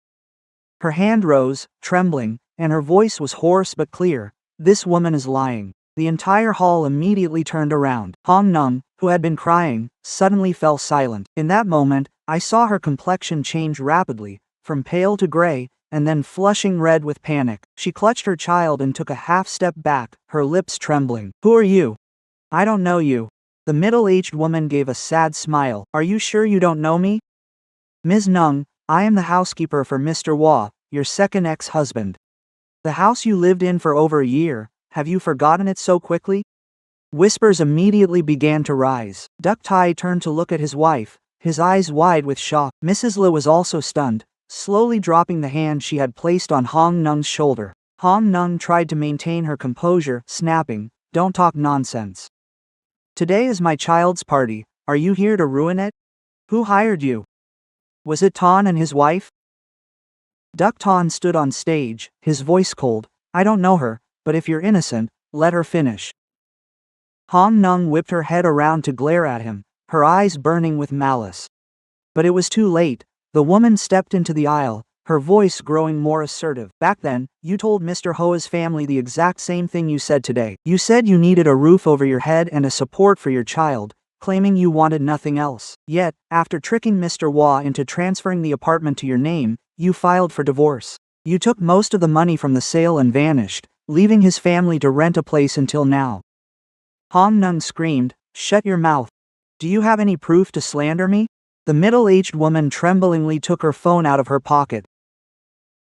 Her hand rose, trembling, and her voice was hoarse but clear. This woman is lying. The entire hall immediately turned around. Hong Nung, who had been crying, suddenly fell silent. In that moment, I saw her complexion change rapidly, from pale to gray, and then flushing red with panic. She clutched her child and took a half-step back, her lips trembling. Who are you? I don't know you. The middle-aged woman gave a sad smile. Are you sure you don't know me? Ms. Nung, I am the housekeeper for Mr. Hua, your second ex-husband. The house you lived in for over a year, have you forgotten it so quickly? Whispers immediately began to rise. Duck Tai turned to look at his wife, his eyes wide with shock. Mrs. Le was also stunned, slowly dropping the hand she had placed on Hong Nung's shoulder. Hong Nung tried to maintain her composure, snapping, Don't talk nonsense. Today is my child's party, are you here to ruin it? Who hired you? Was it Ton and his wife? Duck Ton stood on stage, his voice cold. I don't know her, but if you're innocent, let her finish. Hong Nung whipped her head around to glare at him, her eyes burning with malice. But it was too late. The woman stepped into the aisle, her voice growing more assertive. Back then, you told Mr. Ho's family the exact same thing you said today. You said you needed a roof over your head and a support for your child, claiming you wanted nothing else. Yet, after tricking Mr. Hua into transferring the apartment to your name, you filed for divorce. You took most of the money from the sale and vanished, leaving his family to rent a place until now. Hong Nung screamed, Shut your mouth. Do you have any proof to slander me? The middle-aged woman tremblingly took her phone out of her pocket.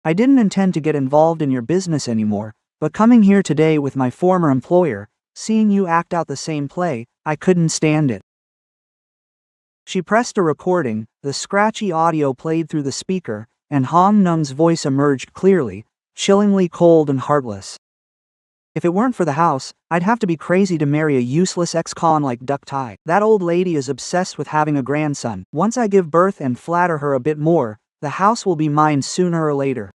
"I didn't intend to get involved in your business anymore, but coming here today with my former employer, seeing you act out the same play, I couldn't stand it." She pressed a recording, the scratchy audio played through the speaker, and Hong Nung's voice emerged clearly, chillingly cold and heartless. "If it weren't for the house, I'd have to be crazy to marry a useless ex-con like Duck Tai. That old lady is obsessed with having a grandson. Once I give birth and flatter her a bit more, the house will be mine sooner or later."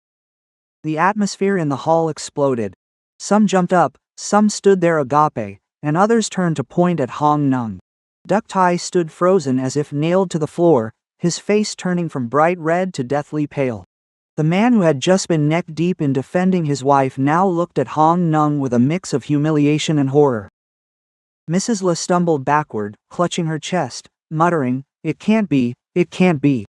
The atmosphere in the hall exploded. Some jumped up, some stood there agape, and others turned to point at Hong Nung. Duck Tai stood frozen as if nailed to the floor, his face turning from bright red to deathly pale. The man who had just been neck-deep in defending his wife now looked at Hong Nung with a mix of humiliation and horror. Mrs. Le stumbled backward, clutching her chest, muttering, "It can't be, it can't be."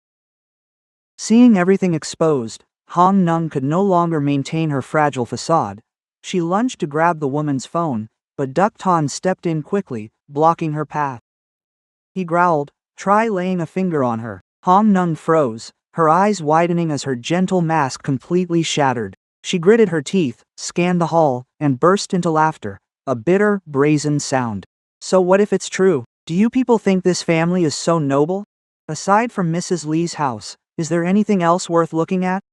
Seeing everything exposed, Hong Nung could no longer maintain her fragile facade. She lunged to grab the woman's phone, but Duck Tai stepped in quickly, blocking her path. He growled, "Try laying a finger on her." Hong Nung froze, her eyes widening as her gentle mask completely shattered. She gritted her teeth, scanned the hall, and burst into laughter, a bitter, brazen sound. "So what if it's true? Do you people think this family is so noble? Aside from Mrs. Lee's house, is there anything else worth looking at?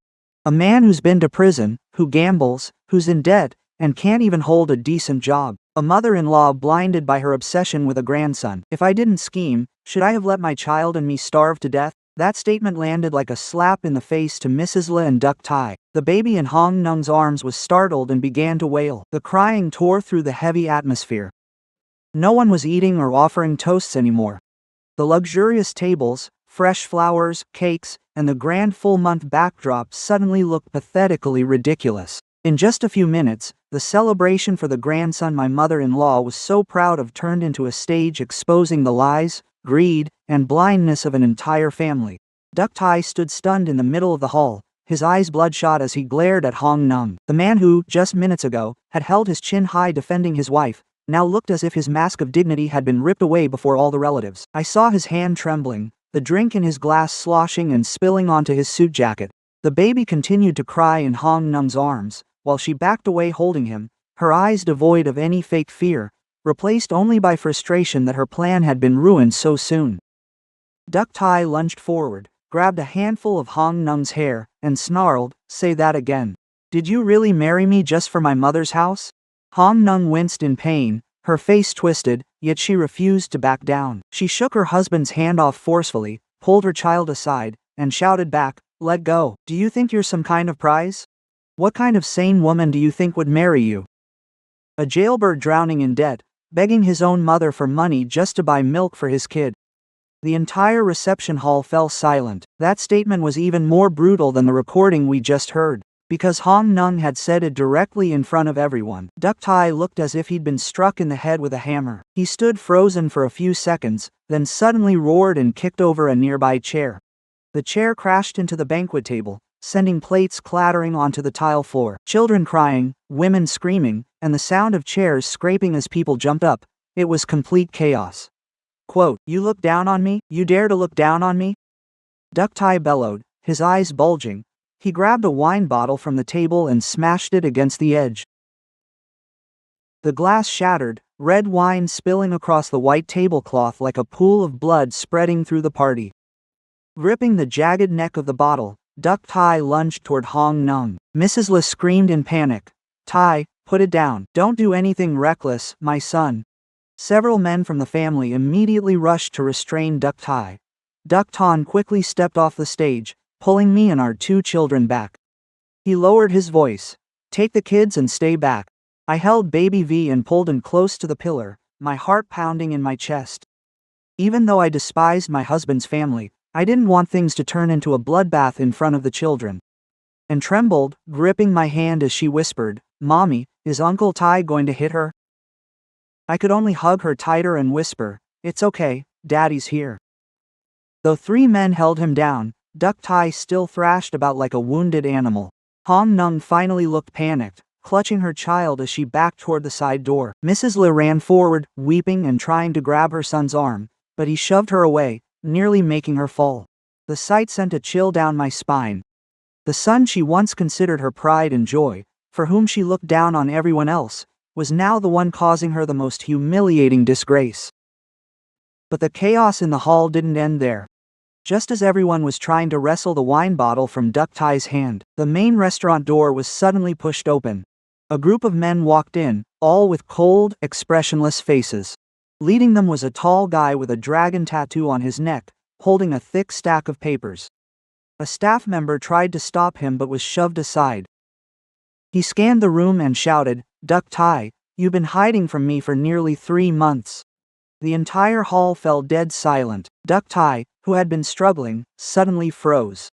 A man who's been to prison, who gambles, who's in debt, and can't even hold a decent job. A mother-in-law blinded by her obsession with a grandson. If I didn't scheme, should I have let my child and me starve to death?" That statement landed like a slap in the face to Mrs. Le and Duck Tai. The baby in Hong Nung's arms was startled and began to wail. The crying tore through the heavy atmosphere. No one was eating or offering toasts anymore. The luxurious tables, fresh flowers, cakes, and the grand full-month backdrop suddenly looked pathetically ridiculous. In just a few minutes, the celebration for the grandson my mother-in-law was so proud of turned into a stage exposing the lies, greed, and blindness of an entire family. Duck Tai stood stunned in the middle of the hall, his eyes bloodshot as he glared at Hong Nung. The man who, just minutes ago, had held his chin high defending his wife, now looked as if his mask of dignity had been ripped away before all the relatives. I saw his hand trembling, the drink in his glass sloshing and spilling onto his suit jacket. The baby continued to cry in Hong Nung's arms, while she backed away holding him, her eyes devoid of any fake fear, replaced only by frustration that her plan had been ruined so soon. Duck Tai lunged forward, grabbed a handful of Hong Nung's hair, and snarled, "Say that again. Did you really marry me just for my mother's house?" Hong Nung winced in pain, her face twisted, yet she refused to back down. She shook her husband's hand off forcefully, pulled her child aside, and shouted back, "Let go. Do you think you're some kind of prize? What kind of sane woman do you think would marry you? A jailbird drowning in debt, begging his own mother for money just to buy milk for his kid." The entire reception hall fell silent. That statement was even more brutal than the recording we just heard, because Hong Nung had said it directly in front of everyone. Duck Tai looked as if he'd been struck in the head with a hammer. He stood frozen for a few seconds, then suddenly roared and kicked over a nearby chair. The chair crashed into the banquet table, sending plates clattering onto the tile floor. Children crying, women screaming, and the sound of chairs scraping as people jumped up. It was complete chaos. Quote, "You look down on me? You dare to look down on me?" Duck Tai bellowed, his eyes bulging. He grabbed a wine bottle from the table and smashed it against the edge. The glass shattered, red wine spilling across the white tablecloth like a pool of blood spreading through the party. Gripping the jagged neck of the bottle, Duck Tai lunged toward Hong Nung. Mrs. Le screamed in panic. "Tai, put it down. Don't do anything reckless, my son." Several men from the family immediately rushed to restrain Duck Tai. Duck Tai quickly stepped off the stage, pulling me and our 2 children back. He lowered his voice. "Take the kids and stay back." I held baby V and pulled him close to the pillar, my heart pounding in my chest. Even though I despised my husband's family, I didn't want things to turn into a bloodbath in front of the children. And trembled, gripping my hand as she whispered, "Mommy, is Uncle Tai going to hit her?" I could only hug her tighter and whisper, "It's okay, Daddy's here." Though 3 men held him down, Duck Tai still thrashed about like a wounded animal. Hong Nung finally looked panicked, clutching her child as she backed toward the side door. Mrs. Le ran forward, weeping and trying to grab her son's arm, but he shoved her away, nearly making her fall. The sight sent a chill down my spine. The son she once considered her pride and joy, for whom she looked down on everyone else, was now the one causing her the most humiliating disgrace. But the chaos in the hall didn't end there. Just as everyone was trying to wrestle the wine bottle from Duck Tai's hand, the main restaurant door was suddenly pushed open. A group of men walked in, all with cold, expressionless faces. Leading them was a tall guy with a dragon tattoo on his neck, holding a thick stack of papers. A staff member tried to stop him but was shoved aside. He scanned the room and shouted, "Duck Tai, you've been hiding from me for nearly 3 months." The entire hall fell dead silent. Duck Tai, who had been struggling, suddenly froze.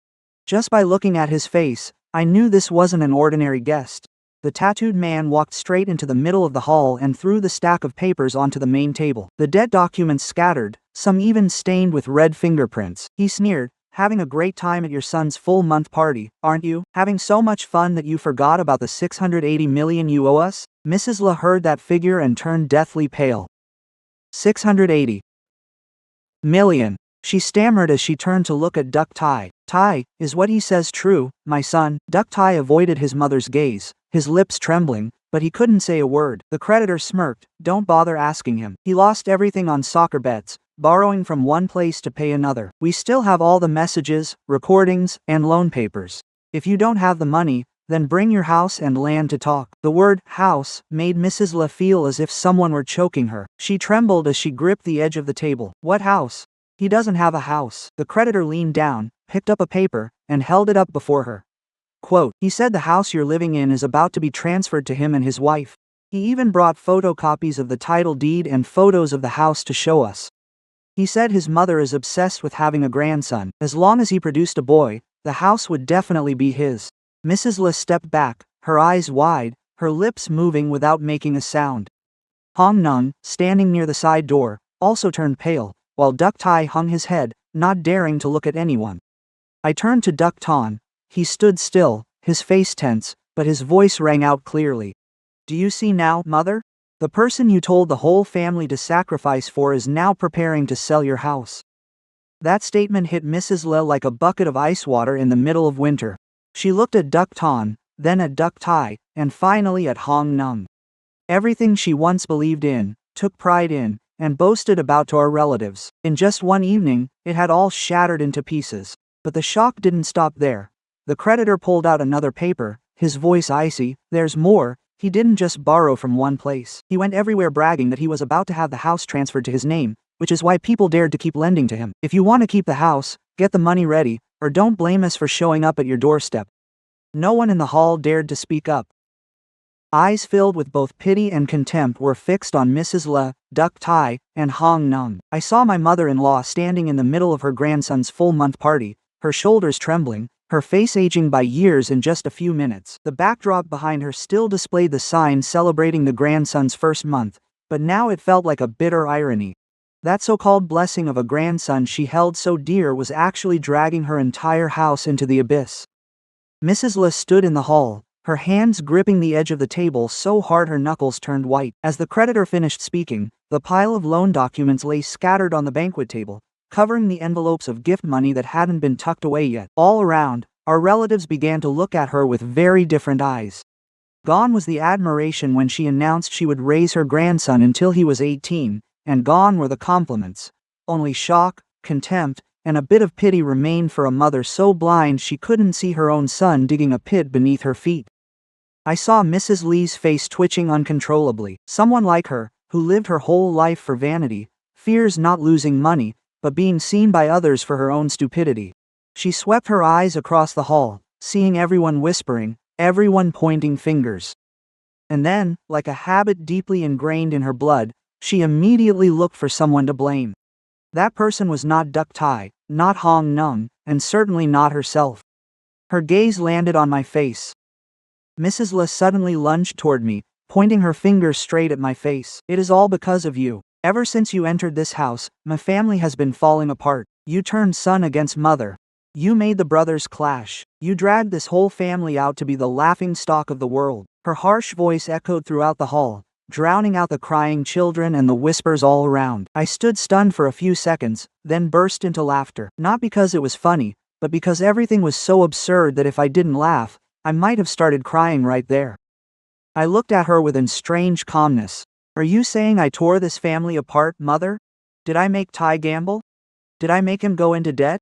Just by looking at his face, I knew this wasn't an ordinary guest. The tattooed man walked straight into the middle of the hall and threw the stack of papers onto the main table. The dead documents scattered, some even stained with red fingerprints. He sneered, "Having a great time at your son's full-month party, aren't you? Having so much fun that you forgot about the 680 million you owe us?" Mrs. Le heard that figure and turned deathly pale. 680 million. She stammered as she turned to look at Duck Tai. "Tai, is what he says true, my son?" Duck Tai avoided his mother's gaze, his lips trembling, but he couldn't say a word. The creditor smirked. "Don't bother asking him. He lost everything on soccer bets, borrowing from one place to pay another. We still have all the messages, recordings, and loan papers. If you don't have the money, then bring your house and land to talk." The word house made Mrs. Le feel as if someone were choking her. She trembled as she gripped the edge of the table. "What house? He doesn't have a house." The creditor leaned down, picked up a paper, and held it up before her. Quote, "He said the house you're living in is about to be transferred to him and his wife. He even brought photocopies of the title deed and photos of the house to show us. He said his mother is obsessed with having a grandson. As long as he produced a boy, the house would definitely be his." Mrs. Le stepped back, her eyes wide, her lips moving without making a sound. Hong Nung, standing near the side door, also turned pale, while Duck Tai hung his head, not daring to look at anyone. I turned to Duck Ton. He stood still, his face tense, but his voice rang out clearly. "Do you see now, mother? The person you told the whole family to sacrifice for is now preparing to sell your house." That statement hit Mrs. Le like a bucket of ice water in the middle of winter. She looked at Duck Ton, then at Duck Tai, and finally at Hong Nung. Everything she once believed in, took pride in, and boasted about to our relatives. In just one evening, it had all shattered into pieces. But the shock didn't stop there. The creditor pulled out another paper, his voice icy. "There's more. He didn't just borrow from one place. He went everywhere bragging that he was about to have the house transferred to his name, which is why people dared to keep lending to him. If you want to keep the house, get the money ready, or don't blame us for showing up at your doorstep." No one in the hall dared to speak up. Eyes filled with both pity and contempt were fixed on Mrs. Le, Duck Tai, and Hong Nung. I saw my mother-in-law standing in the middle of her grandson's full-month party, her shoulders trembling, her face aging by years in just a few minutes. The backdrop behind her still displayed the sign celebrating the grandson's first month, but now it felt like a bitter irony. That so-called blessing of a grandson she held so dear was actually dragging her entire house into the abyss. Mrs. Le stood in the hall, her hands gripping the edge of the table so hard her knuckles turned white. As the creditor finished speaking, the pile of loan documents lay scattered on the banquet table, covering the envelopes of gift money that hadn't been tucked away yet. All around, our relatives began to look at her with very different eyes. Gone was the admiration when she announced she would raise her grandson until he was 18, and gone were the compliments. Only shock, contempt, and a bit of pity remained for a mother so blind she couldn't see her own son digging a pit beneath her feet. I saw Mrs. Lee's face twitching uncontrollably. Someone like her, who lived her whole life for vanity, fears not losing money, but being seen by others for her own stupidity. She swept her eyes across the hall, seeing everyone whispering, everyone pointing fingers. And then, like a habit deeply ingrained in her blood, she immediately looked for someone to blame. That person was not Duck Tai, not Hong Nung, and certainly not herself. Her gaze landed on my face. Mrs. Le suddenly lunged toward me, pointing her finger straight at my face. "It is all because of you. Ever since you entered this house, my family has been falling apart. You turned son against mother. You made the brothers clash. You dragged this whole family out to be the laughing stock of the world." Her harsh voice echoed throughout the hall, drowning out the crying children and the whispers all around. I stood stunned for a few seconds, then burst into laughter. Not because it was funny, but because everything was so absurd that if I didn't laugh, I might have started crying right there. I looked at her with a strange calmness. Are you saying I tore this family apart, Mother? Did I make Ty gamble? Did I make him go into debt?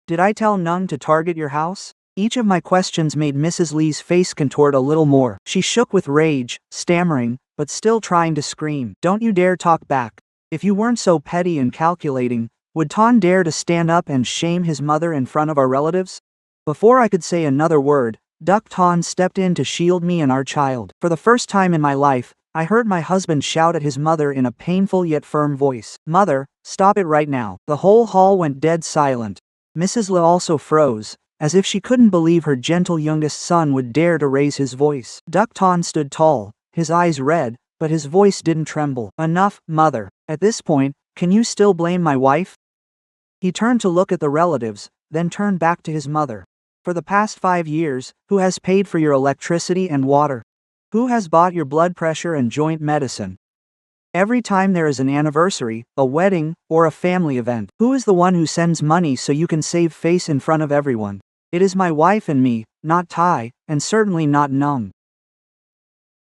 Did I tell Nung to target your house? Each of my questions made Mrs. Lee's face contort a little more. She shook with rage, stammering, but still trying to scream. Don't you dare talk back. If you weren't so petty and calculating, would Ton dare to stand up and shame his mother in front of our relatives? Before I could say another word, Duck Ton stepped in to shield me and our child. For the first time in my life, I heard my husband shout at his mother in a painful yet firm voice. Mother, stop it right now. The whole hall went dead silent. Mrs. Lee also froze, as if she couldn't believe her gentle youngest son would dare to raise his voice. Duck Ton stood tall, his eyes red, but his voice didn't tremble. Enough, Mother. At this point, can you still blame my wife? He turned to look at the relatives, then turned back to his mother. For the past 5 years, who has paid for your electricity and water? Who has bought your blood pressure and joint medicine? Every time there is an anniversary, a wedding, or a family event, who is the one who sends money so you can save face in front of everyone? It is my wife and me, not Ty, and certainly not Nung.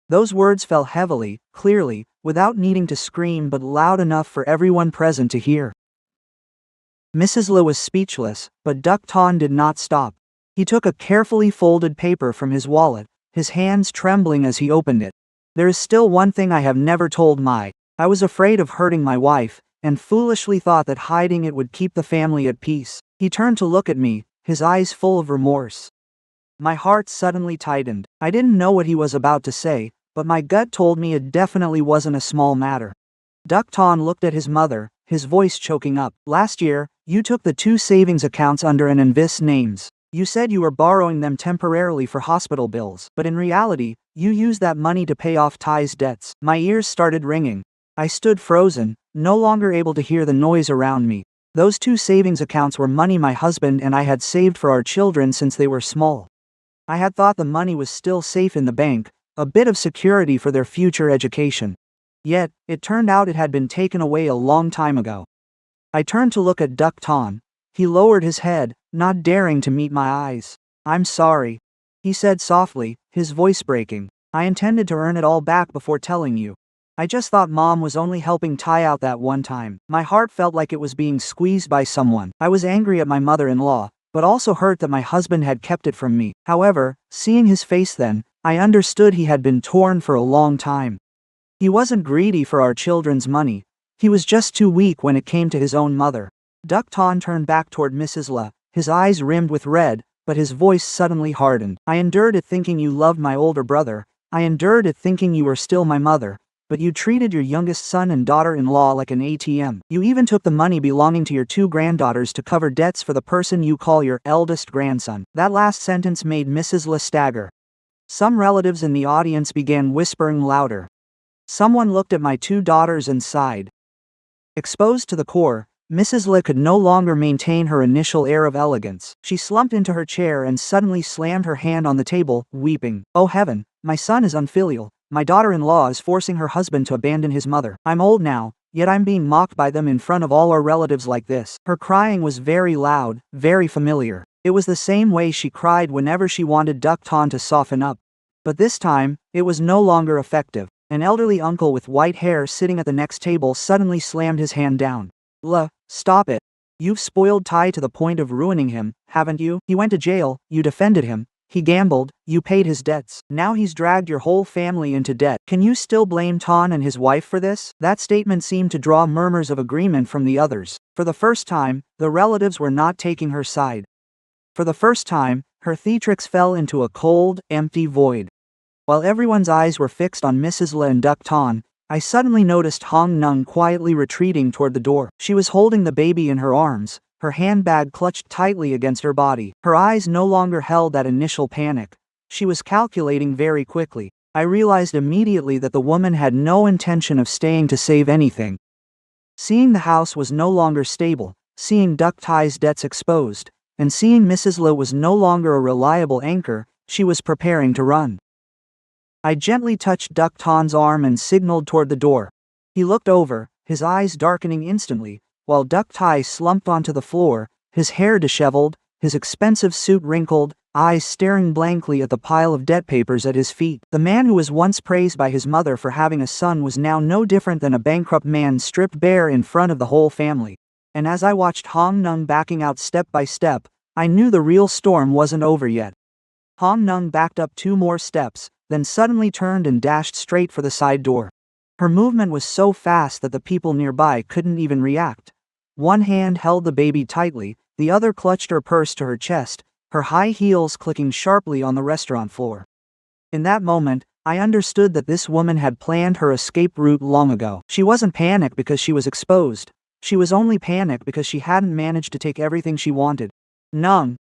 Those words fell heavily, clearly, without needing to scream but loud enough for everyone present to hear. Mrs. Lee was speechless, but Duck Ton did not stop. He took a carefully folded paper from his wallet, his hands trembling as he opened it. There is still one thing I have never told Mai. I was afraid of hurting my wife, and foolishly thought that hiding it would keep the family at peace. He turned to look at me, his eyes full of remorse. My heart suddenly tightened. I didn't know what he was about to say, but my gut told me it definitely wasn't a small matter. Duck Ton looked at his mother, his voice choking up. Last year, you took the 2 savings accounts under an Invis names. You said you were borrowing them temporarily for hospital bills, but in reality, you used that money to pay off Ty's debts. My ears started ringing. I stood frozen, no longer able to hear the noise around me. Those 2 savings accounts were money my husband and I had saved for our children since they were small. I had thought the money was still safe in the bank, a bit of security for their future education. Yet, it turned out it had been taken away a long time ago. I turned to look at Duck Ton. He lowered his head, not daring to meet my eyes. I'm sorry, he said softly, his voice breaking. I intended to earn it all back before telling you. I just thought Mom was only helping Ty out that one time. My heart felt like it was being squeezed by someone. I was angry at my mother-in-law, but also hurt that my husband had kept it from me. However, seeing his face then, I understood he had been torn for a long time. He wasn't greedy for our children's money. He was just too weak when it came to his own mother. Duck Ton turned back toward Mrs. Lee, his eyes rimmed with red, but his voice suddenly hardened. I endured it thinking you loved my older brother. I endured it thinking you were still my mother. But you treated your youngest son and daughter-in-law like an ATM. You even took the money belonging to your 2 granddaughters to cover debts for the person you call your eldest grandson. That last sentence made Mrs. Lee stagger. Some relatives in the audience began whispering louder. Someone looked at my 2 daughters and sighed. Exposed to the core, Mrs. Lee could no longer maintain her initial air of elegance. She slumped into her chair and suddenly slammed her hand on the table, weeping. Oh heaven, my son is unfilial. My daughter-in-law is forcing her husband to abandon his mother. I'm old now, yet I'm being mocked by them in front of all our relatives like this. Her crying was very loud, very familiar. It was the same way she cried whenever she wanted Duck Ton to soften up. But this time, it was no longer effective. An elderly uncle with white hair sitting at the next table suddenly slammed his hand down. Stop it. You've spoiled Ty to the point of ruining him, haven't you? He went to jail, you defended him. He gambled, you paid his debts. Now he's dragged your whole family into debt. Can you still blame Ton and his wife for this? That statement seemed to draw murmurs of agreement from the others. For the first time, the relatives were not taking her side. For the first time, her theatrics fell into a cold, empty void. While everyone's eyes were fixed on Mrs. Lee and Duck Ton, I suddenly noticed Hong Nung quietly retreating toward the door. She was holding the baby in her arms, her handbag clutched tightly against her body. Her eyes no longer held that initial panic. She was calculating very quickly. I realized immediately that the woman had no intention of staying to save anything. Seeing the house was no longer stable, seeing Duck Ty's debts exposed, and seeing Mrs. Lee was no longer a reliable anchor, she was preparing to run. I gently touched Duc Tan's arm and signaled toward the door. He looked over, his eyes darkening instantly, while Duc Tai slumped onto the floor, his hair disheveled, his expensive suit wrinkled, eyes staring blankly at the pile of debt papers at his feet. The man who was once praised by his mother for having a son was now no different than a bankrupt man stripped bare in front of the whole family. And as I watched Hong Nung backing out step by step, I knew the real storm wasn't over yet. Hong Nung backed up 2 more steps, then suddenly turned and dashed straight for the side door. Her movement was so fast that the people nearby couldn't even react. One hand held the baby tightly, the other clutched her purse to her chest, her high heels clicking sharply on the restaurant floor. In that moment, I understood that this woman had planned her escape route long ago. She wasn't panicked because she was exposed. She was only panicked because she hadn't managed to take everything she wanted. Nung.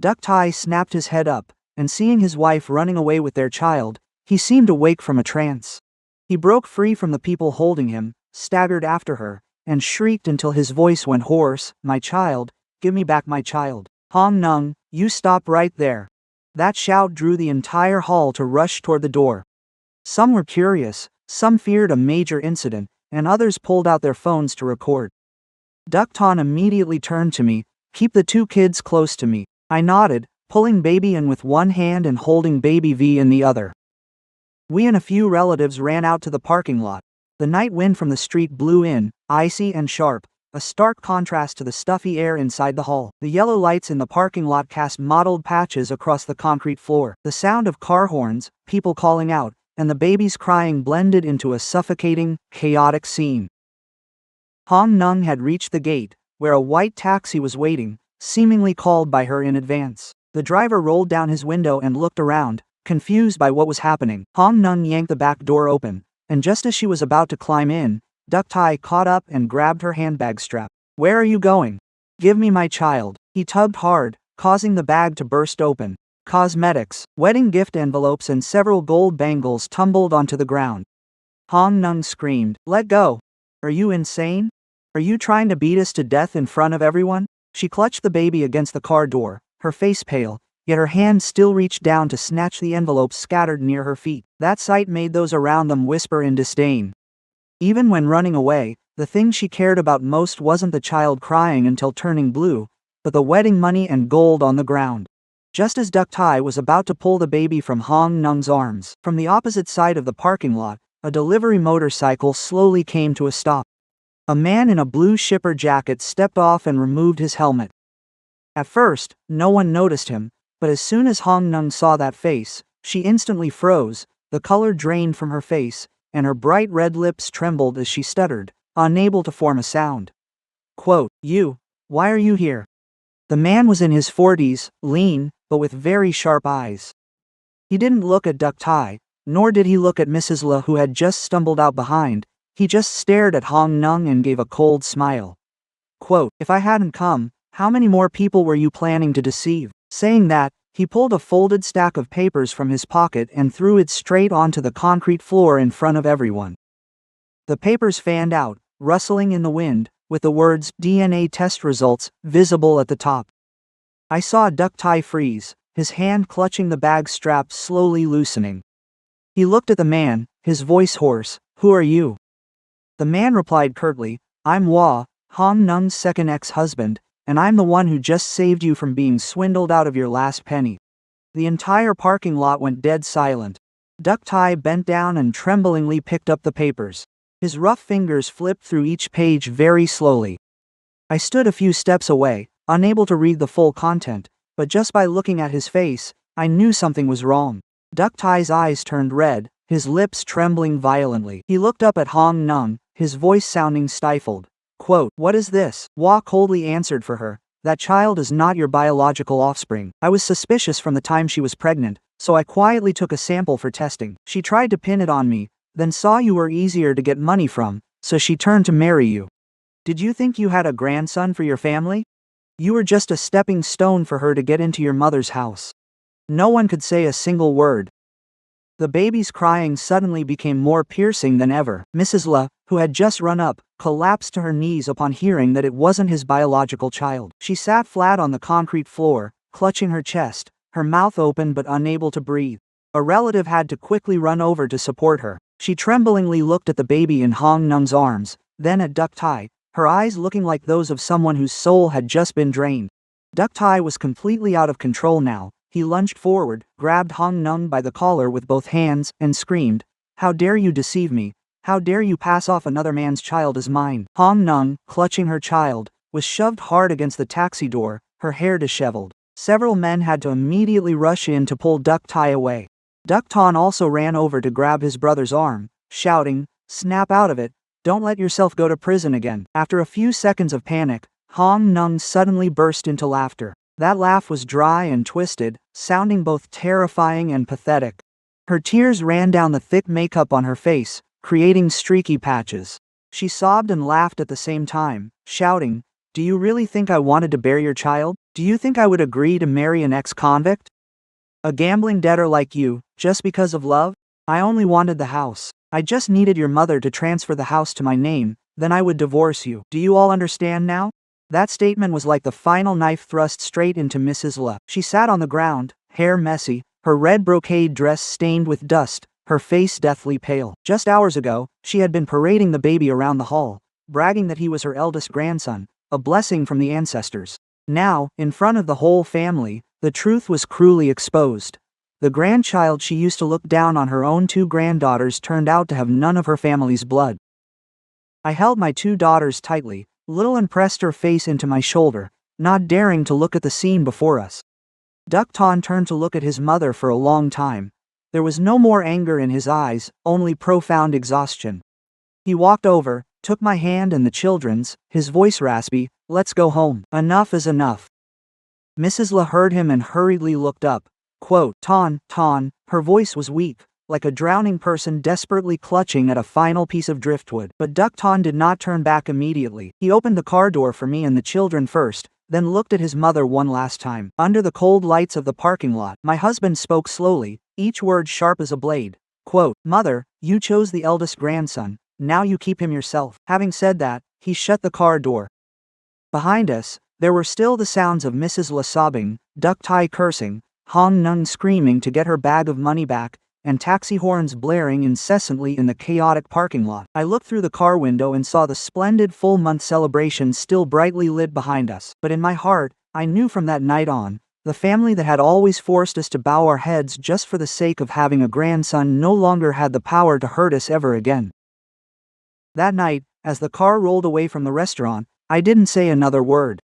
Duc Tai snapped his head up, and seeing his wife running away with their child, he seemed awake from a trance. He broke free from the people holding him, staggered after her, and shrieked until his voice went hoarse, "My child, give me back my child. Hong Nung, you stop right there." That shout drew the entire hall to rush toward the door. Some were curious, some feared a major incident, and others pulled out their phones to record. Duc Tan immediately turned to me, "Keep the 2 kids close to me." I nodded, pulling baby in with one hand and holding baby V in the other. We and a few relatives ran out to the parking lot. The night wind from the street blew in, icy and sharp, a stark contrast to the stuffy air inside the hall. The yellow lights in the parking lot cast mottled patches across the concrete floor. The sound of car horns, people calling out, and the baby's crying blended into a suffocating, chaotic scene. Hong Nung had reached the gate, where a white taxi was waiting, seemingly called by her in advance. The driver rolled down his window and looked around, confused by what was happening. Hong Nung yanked the back door open, and just as she was about to climb in, Duc Tai caught up and grabbed her handbag strap. "Where are you going?" "Give me my child." He tugged hard, causing the bag to burst open. Cosmetics, wedding gift envelopes and several gold bangles tumbled onto the ground. Hong Nung screamed, "Let go! Are you insane? Are you trying to beat us to death in front of everyone?" She clutched the baby against the car door, her face pale, yet her hand still reached down to snatch the envelopes scattered near her feet. That sight made those around them whisper in disdain. Even when running away, the thing she cared about most wasn't the child crying until turning blue, but the wedding money and gold on the ground. Just as Duc Tai was about to pull the baby from Hong Nung's arms, from the opposite side of the parking lot, a delivery motorcycle slowly came to a stop. A man in a blue shipper jacket stepped off and removed his helmet. At first, no one noticed him, but as soon as Hong Nung saw that face, she instantly froze, the color drained from her face, and her bright red lips trembled as she stuttered, unable to form a sound. Quote, "You, why are you here?" The man was in his 40s, lean, but with very sharp eyes. He didn't look at Duc Tai, nor did he look at Mrs. Le, who had just stumbled out behind. He just stared at Hong Nung and gave a cold smile. Quote, "If I hadn't come, how many more people were you planning to deceive?" Saying that, he pulled a folded stack of papers from his pocket and threw it straight onto the concrete floor in front of everyone. The papers fanned out, rustling in the wind, with the words "DNA test results" visible at the top. I saw Duc Tai freeze, his hand clutching the bag strap slowly loosening. He looked at the man, his voice hoarse, "Who are you?" The man replied curtly, "I'm Hua, Hong Nung's second ex-husband, and I'm the one who just saved you from being swindled out of your last penny." The entire parking lot went dead silent. Duc Tai bent down and tremblingly picked up the papers. His rough fingers flipped through each page very slowly. I stood a few steps away, unable to read the full content, but just by looking at his face, I knew something was wrong. Duc Tai's eyes turned red, his lips trembling violently. He looked up at Hong Nung, his voice sounding stifled. Quote, "What is this?" Hua coldly answered for her, "That child is not your biological offspring. I was suspicious from the time she was pregnant, so I quietly took a sample for testing. She tried to pin it on me, then saw you were easier to get money from, so she turned to marry you. Did you think you had a grandson for your family? You were just a stepping stone for her to get into your mother's house." No one could say a single word. The baby's crying suddenly became more piercing than ever. Mrs. Le, who had just run up, collapsed to her knees upon hearing that it wasn't his biological child. She sat flat on the concrete floor, clutching her chest, her mouth open but unable to breathe. A relative had to quickly run over to support her. She tremblingly looked at the baby in Hong Nung's arms, then at Duc Tai, her eyes looking like those of someone whose soul had just been drained. Duc Tai was completely out of control now. He lunged forward, grabbed Hong Nung by the collar with both hands, and screamed, "How dare you deceive me? How dare you pass off another man's child as mine?" Hong Nung, clutching her child, was shoved hard against the taxi door, her hair disheveled. Several men had to immediately rush in to pull Duc Tai away. Duc Ton also ran over to grab his brother's arm, shouting, "Snap out of it, don't let yourself go to prison again." After a few seconds of panic, Hong Nung suddenly burst into laughter. That laugh was dry and twisted, sounding both terrifying and pathetic. Her tears ran down the thick makeup on her face, creating streaky patches. She sobbed and laughed at the same time, shouting, "Do you really think I wanted to bear your child? Do you think I would agree to marry an ex-convict? A gambling debtor like you, just because of love? I only wanted the house. I just needed your mother to transfer the house to my name, then I would divorce you. Do you all understand now?" That statement was like the final knife thrust straight into Mrs. Le. She sat on the ground, hair messy, her red brocade dress stained with dust, her face deathly pale. Just hours ago, she had been parading the baby around the hall, bragging that he was her eldest grandson, a blessing from the ancestors. Now, in front of the whole family, the truth was cruelly exposed. The grandchild she used to look down on her own two granddaughters turned out to have none of her family's blood. I held my two daughters tightly, Little and pressed her face into my shoulder, not daring to look at the scene before us. Duc Ton turned to look at his mother for a long time. There was no more anger in his eyes, only profound exhaustion. He walked over, took my hand and the children's, his voice raspy, "Let's go home. Enough is enough." Mrs. Le heard him and hurriedly looked up. Quote, Ton, her voice was weak, like a drowning person desperately clutching at a final piece of driftwood. But Duc Ton did not turn back immediately. He opened the car door for me and the children first, then looked at his mother one last time. Under the cold lights of the parking lot, my husband spoke slowly, each word sharp as a blade. Quote, "Mother, you chose the eldest grandson, now you keep him yourself." Having said that, he shut the car door. Behind us, there were still the sounds of Mrs. Le sobbing, Duc Tai cursing, Hong Nung screaming to get her bag of money back, and taxi horns blaring incessantly in the chaotic parking lot. I looked through the car window and saw the splendid full-month celebration still brightly lit behind us. But in my heart, I knew from that night on, the family that had always forced us to bow our heads just for the sake of having a grandson no longer had the power to hurt us ever again. That night, as the car rolled away from the restaurant, I didn't say another word.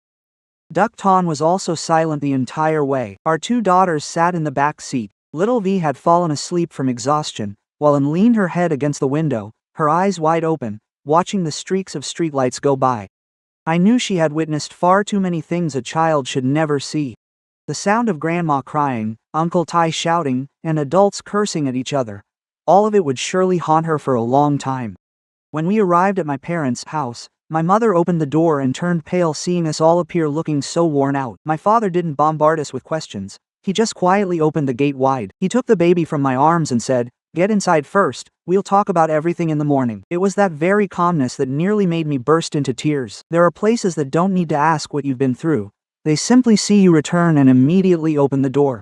Duc Ton was also silent the entire way. Our two daughters sat in the back seat. Little V had fallen asleep from exhaustion, while Anne leaned her head against the window, her eyes wide open, watching the streaks of streetlights go by. I knew she had witnessed far too many things a child should never see. The sound of Grandma crying, Uncle Tai shouting, and adults cursing at each other. All of it would surely haunt her for a long time. When we arrived at my parents' house, my mother opened the door and turned pale seeing us all appear looking so worn out. My father didn't bombard us with questions. He just quietly opened the gate wide. He took the baby from my arms and said, "Get inside first, we'll talk about everything in the morning." It was that very calmness that nearly made me burst into tears. There are places that don't need to ask what you've been through. They simply see you return and immediately open the door.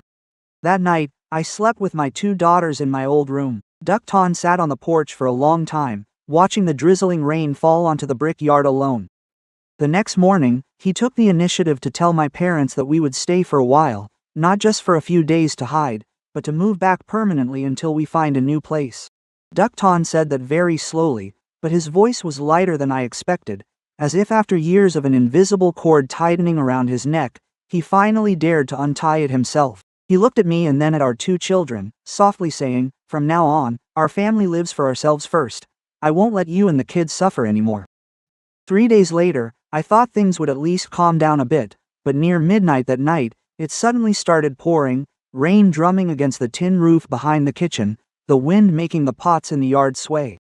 That night, I slept with my two daughters in my old room. Duc Ton sat on the porch for a long time, watching the drizzling rain fall onto the brickyard alone. The next morning, he took the initiative to tell my parents that we would stay for a while, not just for a few days to hide, but to move back permanently until we find a new place. Duc Ton said that very slowly, but his voice was lighter than I expected, as if after years of an invisible cord tightening around his neck, he finally dared to untie it himself. He looked at me and then at our two children, softly saying, "From now on, our family lives for ourselves first. I won't let you and the kids suffer anymore." 3 days later, I thought things would at least calm down a bit, but near midnight that night, it suddenly started pouring, rain drumming against the tin roof behind the kitchen, the wind making the pots in the yard sway.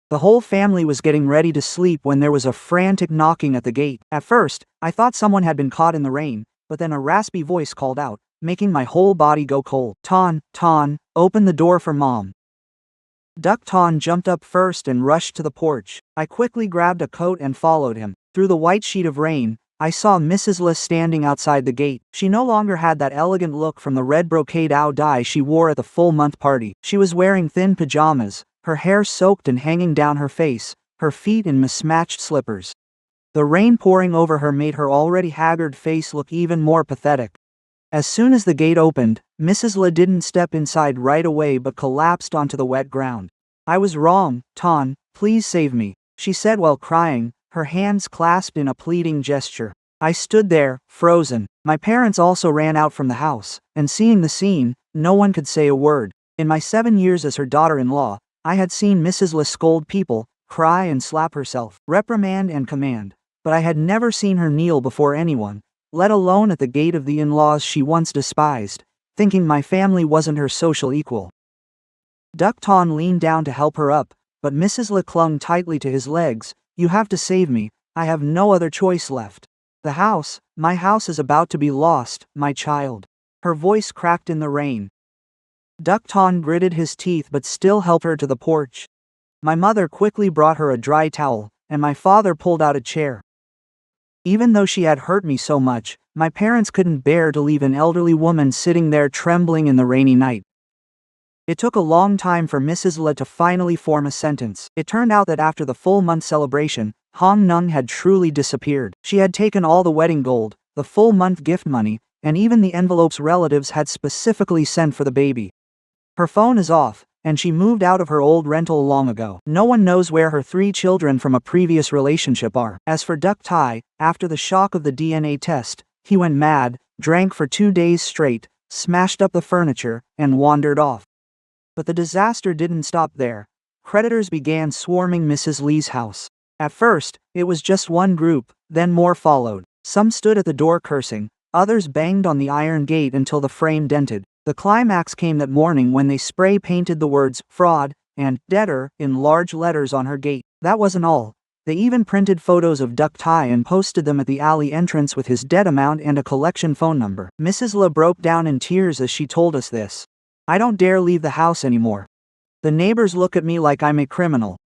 The whole family was getting ready to sleep when there was a frantic knocking at the gate. At first, I thought someone had been caught in the rain, but then a raspy voice called out, making my whole body go cold. Ton, open the door for Mom." Duc Ton jumped up first and rushed to the porch. I quickly grabbed a coat and followed him. Through the white sheet of rain, I saw Mrs. Le standing outside the gate. She no longer had that elegant look from the red brocade dye she wore at the full-month party. She was wearing thin pajamas, her hair soaked and hanging down her face, her feet in mismatched slippers. The rain pouring over her made her already haggard face look even more pathetic. As soon as the gate opened, Mrs. Le didn't step inside right away but collapsed onto the wet ground. "I was wrong, Ton, please save me," she said while crying, her hands clasped in a pleading gesture. I stood there, frozen. My parents also ran out from the house, and seeing the scene, no one could say a word. In my 7 years as her daughter-in-law, I had seen Mrs. Le scold people, cry and slap herself, reprimand and command, but I had never seen her kneel before anyone, let alone at the gate of the in-laws she once despised, thinking my family wasn't her social equal. Duck Ton leaned down to help her up, but Mrs. Le clung tightly to his legs. "You have to save me, I have no other choice left. My house is about to be lost, my child." Her voice cracked in the rain. Duck Ton gritted his teeth but still helped her to the porch. My mother quickly brought her a dry towel, and my father pulled out a chair. Even though she had hurt me so much, my parents couldn't bear to leave an elderly woman sitting there trembling in the rainy night. It took a long time for Mrs. Le to finally form a sentence. It turned out that after the full-month celebration, Hong Nung had truly disappeared. She had taken all the wedding gold, the full-month gift money, and even the envelopes relatives had specifically sent for the baby. Her phone is off, and she moved out of her old rental long ago. No one knows where her 3 children from a previous relationship are. As for Duck Tai, after the shock of the DNA test, he went mad, drank for 2 days straight, smashed up the furniture, and wandered off. But the disaster didn't stop there. Creditors began swarming Mrs. Lee's house. At first, it was just one group, then more followed. Some stood at the door cursing, others banged on the iron gate until the frame dented. The climax came that morning when they spray-painted the words "fraud" and "debtor" in large letters on her gate. That wasn't all. They even printed photos of Duck Tai and posted them at the alley entrance with his debt amount and a collection phone number. Mrs. Le broke down in tears as she told us this. "I don't dare leave the house anymore. The neighbors look at me like I'm a criminal."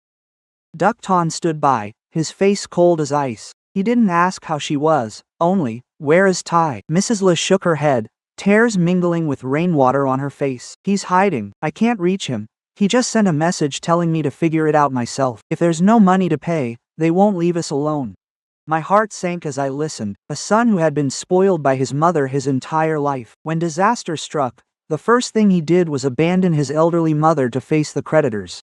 Duck Ton stood by, his face cold as ice. He didn't ask how she was, only, "Where is Tai?" Mrs. Le shook her head, tears mingling with rainwater on her face. "He's hiding. I can't reach him. He just sent a message telling me to figure it out myself. If there's no money to pay, they won't leave us alone." My heart sank as I listened. A son who had been spoiled by his mother his entire life. When disaster struck, the first thing he did was abandon his elderly mother to face the creditors.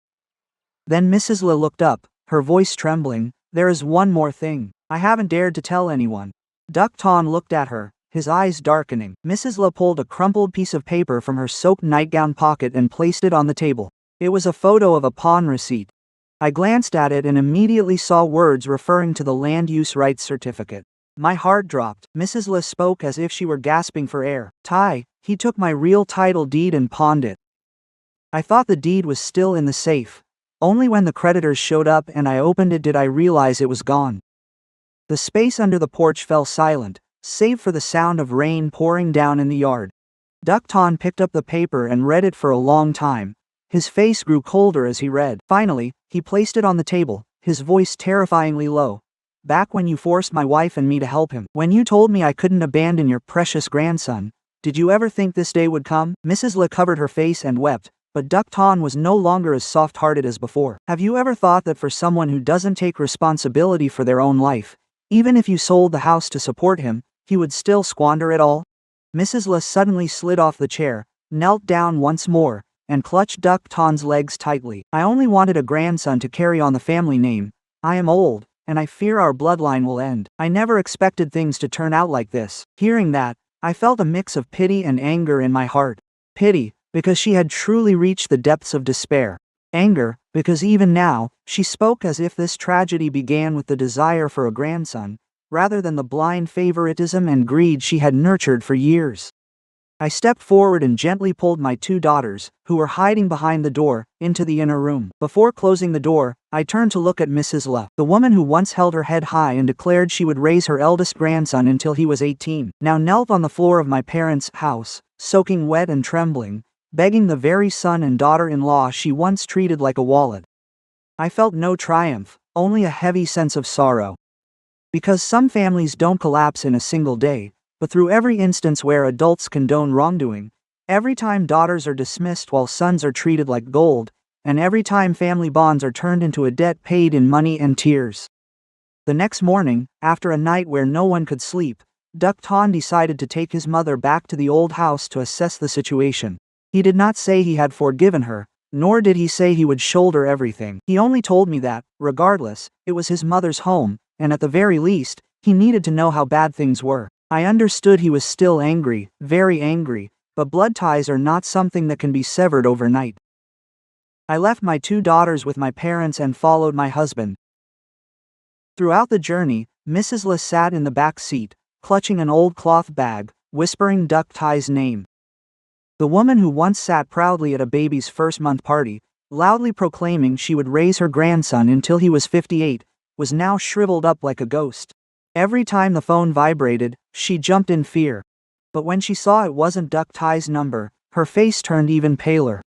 Then Mrs. Le looked up, her voice trembling. "There is one more thing. I haven't dared to tell anyone." Duck Ton looked at her, his eyes darkening. Mrs. Le pulled a crumpled piece of paper from her soaked nightgown pocket and placed it on the table. It was a photo of a pawn receipt. I glanced at it and immediately saw words referring to the land use rights certificate. My heart dropped. Mrs. Le spoke as if she were gasping for air. "Tai, he took my real title deed and pawned it." I thought the deed was still in the safe. Only when the creditors showed up and I opened it did I realize it was gone. The space under the porch fell silent, save for the sound of rain pouring down in the yard. Duck Ton picked up the paper and read it for a long time. His face grew colder as he read. Finally, he placed it on the table, his voice terrifyingly low. "Back when you forced my wife and me to help him, when you told me I couldn't abandon your precious grandson, did you ever think this day would come?" Mrs. Le covered her face and wept, but Duck Ton was no longer as soft-hearted as before. "Have you ever thought that for someone who doesn't take responsibility for their own life, even if you sold the house to support him, he would still squander it all?" Mrs. Le suddenly slid off the chair, knelt down once more, and clutched Duck Ton's legs tightly. "I only wanted a grandson to carry on the family name. I am old, and I fear our bloodline will end. I never expected things to turn out like this." Hearing that, I felt a mix of pity and anger in my heart. Pity, because she had truly reached the depths of despair. Anger, because even now, she spoke as if this tragedy began with the desire for a grandson, rather than the blind favoritism and greed she had nurtured for years. I stepped forward and gently pulled my 2 daughters, who were hiding behind the door, into the inner room. Before closing the door, I turned to look at Mrs. Le, the woman who once held her head high and declared she would raise her eldest grandson until he was 18, now knelt on the floor of my parents' house, soaking wet and trembling, begging the very son and daughter-in-law she once treated like a wallet. I felt no triumph, only a heavy sense of sorrow. Because some families don't collapse in a single day, but through every instance where adults condone wrongdoing, every time daughters are dismissed while sons are treated like gold, and every time family bonds are turned into a debt paid in money and tears. The next morning, after a night where no one could sleep, Duc Ton decided to take his mother back to the old house to assess the situation. He did not say he had forgiven her, nor did he say he would shoulder everything. He only told me that, regardless, it was his mother's home, and at the very least, he needed to know how bad things were. I understood he was still angry, very angry, but blood ties are not something that can be severed overnight. I left my 2 daughters with my parents and followed my husband. Throughout the journey, Mrs. Le sat in the back seat, clutching an old cloth bag, whispering Duc Tai's name. The woman who once sat proudly at a baby's first-month party, loudly proclaiming she would raise her grandson until he was 58, was now shriveled up like a ghost. Every time the phone vibrated, she jumped in fear. But when she saw it wasn't Duc Tai's number, her face turned even paler.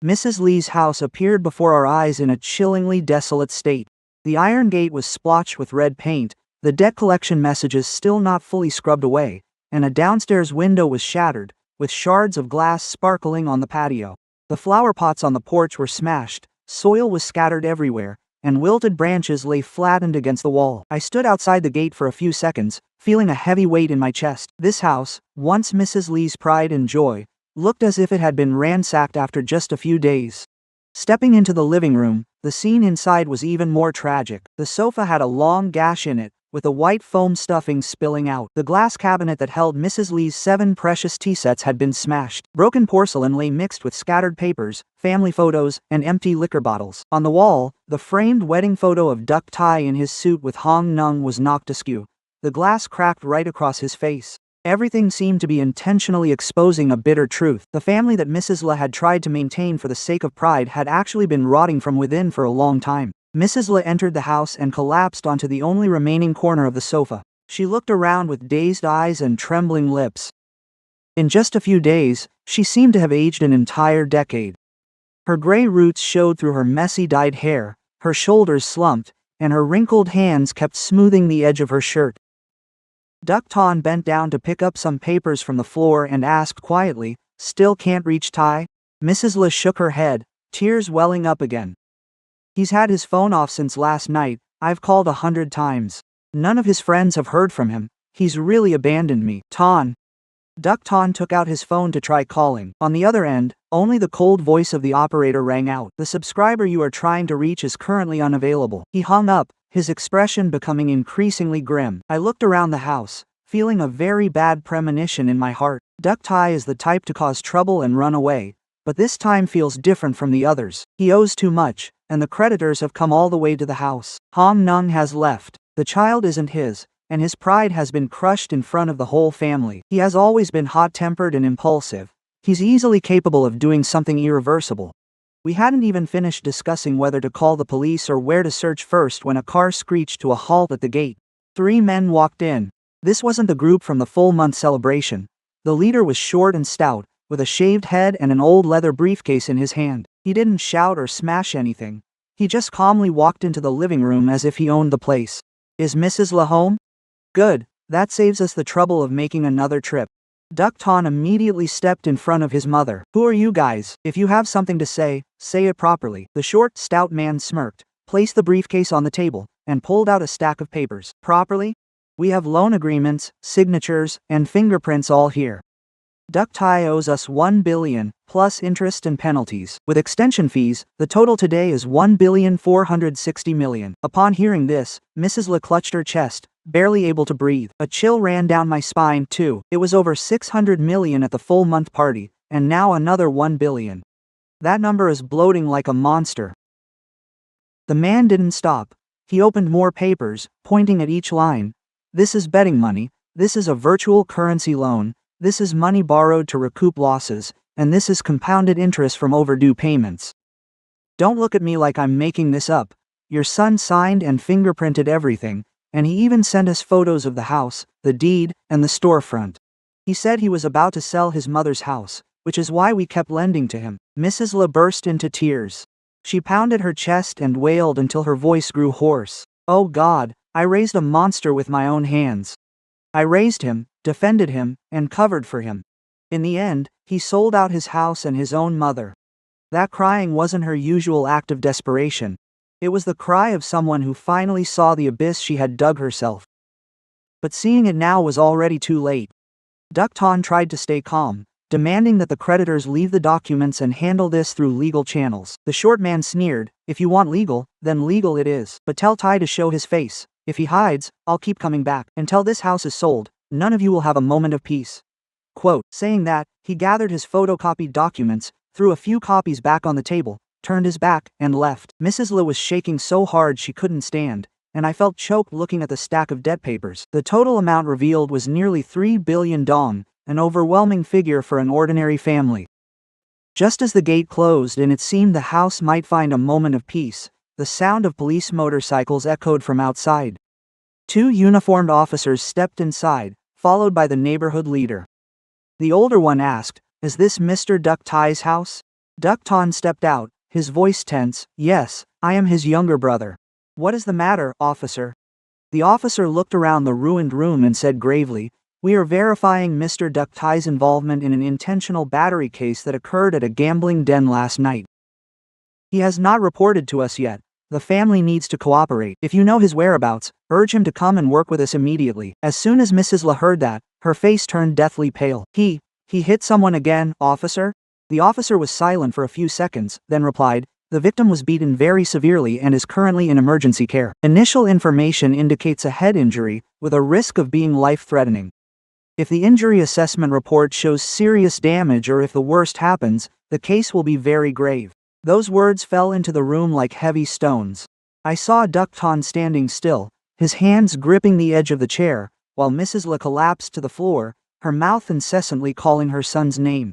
Mrs. Lee's house appeared before our eyes in a chillingly desolate state. The iron gate was splotched with red paint, the debt collection messages still not fully scrubbed away, and a downstairs window was shattered, with shards of glass sparkling on the patio. The flower pots on the porch were smashed, soil was scattered everywhere, and wilted branches lay flattened against the wall. I stood outside the gate for a few seconds, feeling a heavy weight in my chest. This house, once Mrs. Lee's pride and joy, looked as if it had been ransacked after just a few days. Stepping into the living room, the scene inside was even more tragic. The sofa had a long gash in it, with a white foam stuffing spilling out. The glass cabinet that held Mrs. Lee's 7 precious tea sets had been smashed. Broken porcelain lay mixed with scattered papers, family photos, and empty liquor bottles. On the wall, the framed wedding photo of Duc Tai in his suit with Hong Nung was knocked askew. The glass cracked right across his face. Everything seemed to be intentionally exposing a bitter truth. The family that Mrs. Le had tried to maintain for the sake of pride had actually been rotting from within for a long time. Mrs. Le entered the house and collapsed onto the only remaining corner of the sofa. She looked around with dazed eyes and trembling lips. In just a few days, she seemed to have aged an entire decade. Her gray roots showed through her messy dyed hair, her shoulders slumped, and her wrinkled hands kept smoothing the edge of her shirt. Duc Ton bent down to pick up some papers from the floor and asked quietly, "Still can't reach Tai?" Mrs. Le shook her head, tears welling up again. "He's had his phone off since last night. I've called 100 times. None of his friends have heard from him. He's really abandoned me." Ton. Duc Ton took out his phone to try calling. On the other end, only the cold voice of the operator rang out. "The subscriber you are trying to reach is currently unavailable." He hung up, his expression becoming increasingly grim. I looked around the house, feeling a very bad premonition in my heart. Duc Tai is the type to cause trouble and run away, but this time feels different from the others. He owes too much, and the creditors have come all the way to the house. Hong Nung has left. The child isn't his, and his pride has been crushed in front of the whole family. He has always been hot-tempered and impulsive. He's easily capable of doing something irreversible. We hadn't even finished discussing whether to call the police or where to search first when a car screeched to a halt at the gate. 3 men walked in. This wasn't the group from the full-month celebration. The leader was short and stout, with a shaved head and an old leather briefcase in his hand. He didn't shout or smash anything. He just calmly walked into the living room as if he owned the place. "Is Mrs. Le home?" "Good, that saves us the trouble of making another trip." Duc Ton immediately stepped in front of his mother. "Who are you guys? If you have something to say it properly." The short, stout man smirked, placed the briefcase on the table, and pulled out a stack of papers. "Properly? We have loan agreements, signatures, and fingerprints all here. Duc Tai owes us 1 billion, plus interest and penalties. With extension fees, the total today is 1,460 million. Upon hearing this, Mrs. Le clutched her chest, barely able to breathe. A chill ran down my spine too. It was over 600 million at the full month party, and now another 1 billion. That number is bloating like a monster. The man didn't stop. He opened more papers, pointing at each line. "This is betting money, this is a virtual currency loan, this is money borrowed to recoup losses, and this is compounded interest from overdue payments. Don't look at me like I'm making this up. Your son signed and fingerprinted everything, and he even sent us photos of the house, the deed, and the storefront. He said he was about to sell his mother's house, which is why we kept lending to him." Mrs. Le burst into tears. She pounded her chest and wailed until her voice grew hoarse. "Oh God, I raised a monster with my own hands. I raised him, defended him, and covered for him. In the end, he sold out his house and his own mother. That crying wasn't her usual act of desperation. It was the cry of someone who finally saw the abyss she had dug herself. But seeing it now was already too late. Duc Ton tried to stay calm, demanding that the creditors leave the documents and handle this through legal channels. The short man sneered, "If you want legal, then legal it is. But tell Tai to show his face. If he hides, I'll keep coming back. Until this house is sold, none of you will have a moment of peace." Quote. Saying that, he gathered his photocopied documents, threw a few copies back on the table, turned his back, and left. Mrs. Le was shaking so hard she couldn't stand, and I felt choked looking at the stack of debt papers. The total amount revealed was nearly 3 billion dong, an overwhelming figure for an ordinary family. Just as the gate closed and it seemed the house might find a moment of peace, the sound of police motorcycles echoed from outside. 2 uniformed officers stepped inside, followed by the neighborhood leader. The older one asked, "Is this Mr. Duc Tai's house?" Duc Ton stepped out, his voice tense. "Yes, I am his younger brother." "What is the matter, officer?" The officer looked around the ruined room and said gravely, "We are verifying Mr. Duc Tai's involvement in an intentional battery case that occurred at a gambling den last night. He has not reported to us yet. The family needs to cooperate. If you know his whereabouts, urge him to come and work with us immediately." As soon as Mrs. Le heard that, her face turned deathly pale. He hit someone again, officer?" The officer was silent for a few seconds, then replied, "The victim was beaten very severely and is currently in emergency care. Initial information indicates a head injury, with a risk of being life-threatening. If the injury assessment report shows serious damage or if the worst happens, the case will be very grave." Those words fell into the room like heavy stones. I saw Duc Ton standing still, his hands gripping the edge of the chair, while Mrs. Le collapsed to the floor, her mouth incessantly calling her son's name.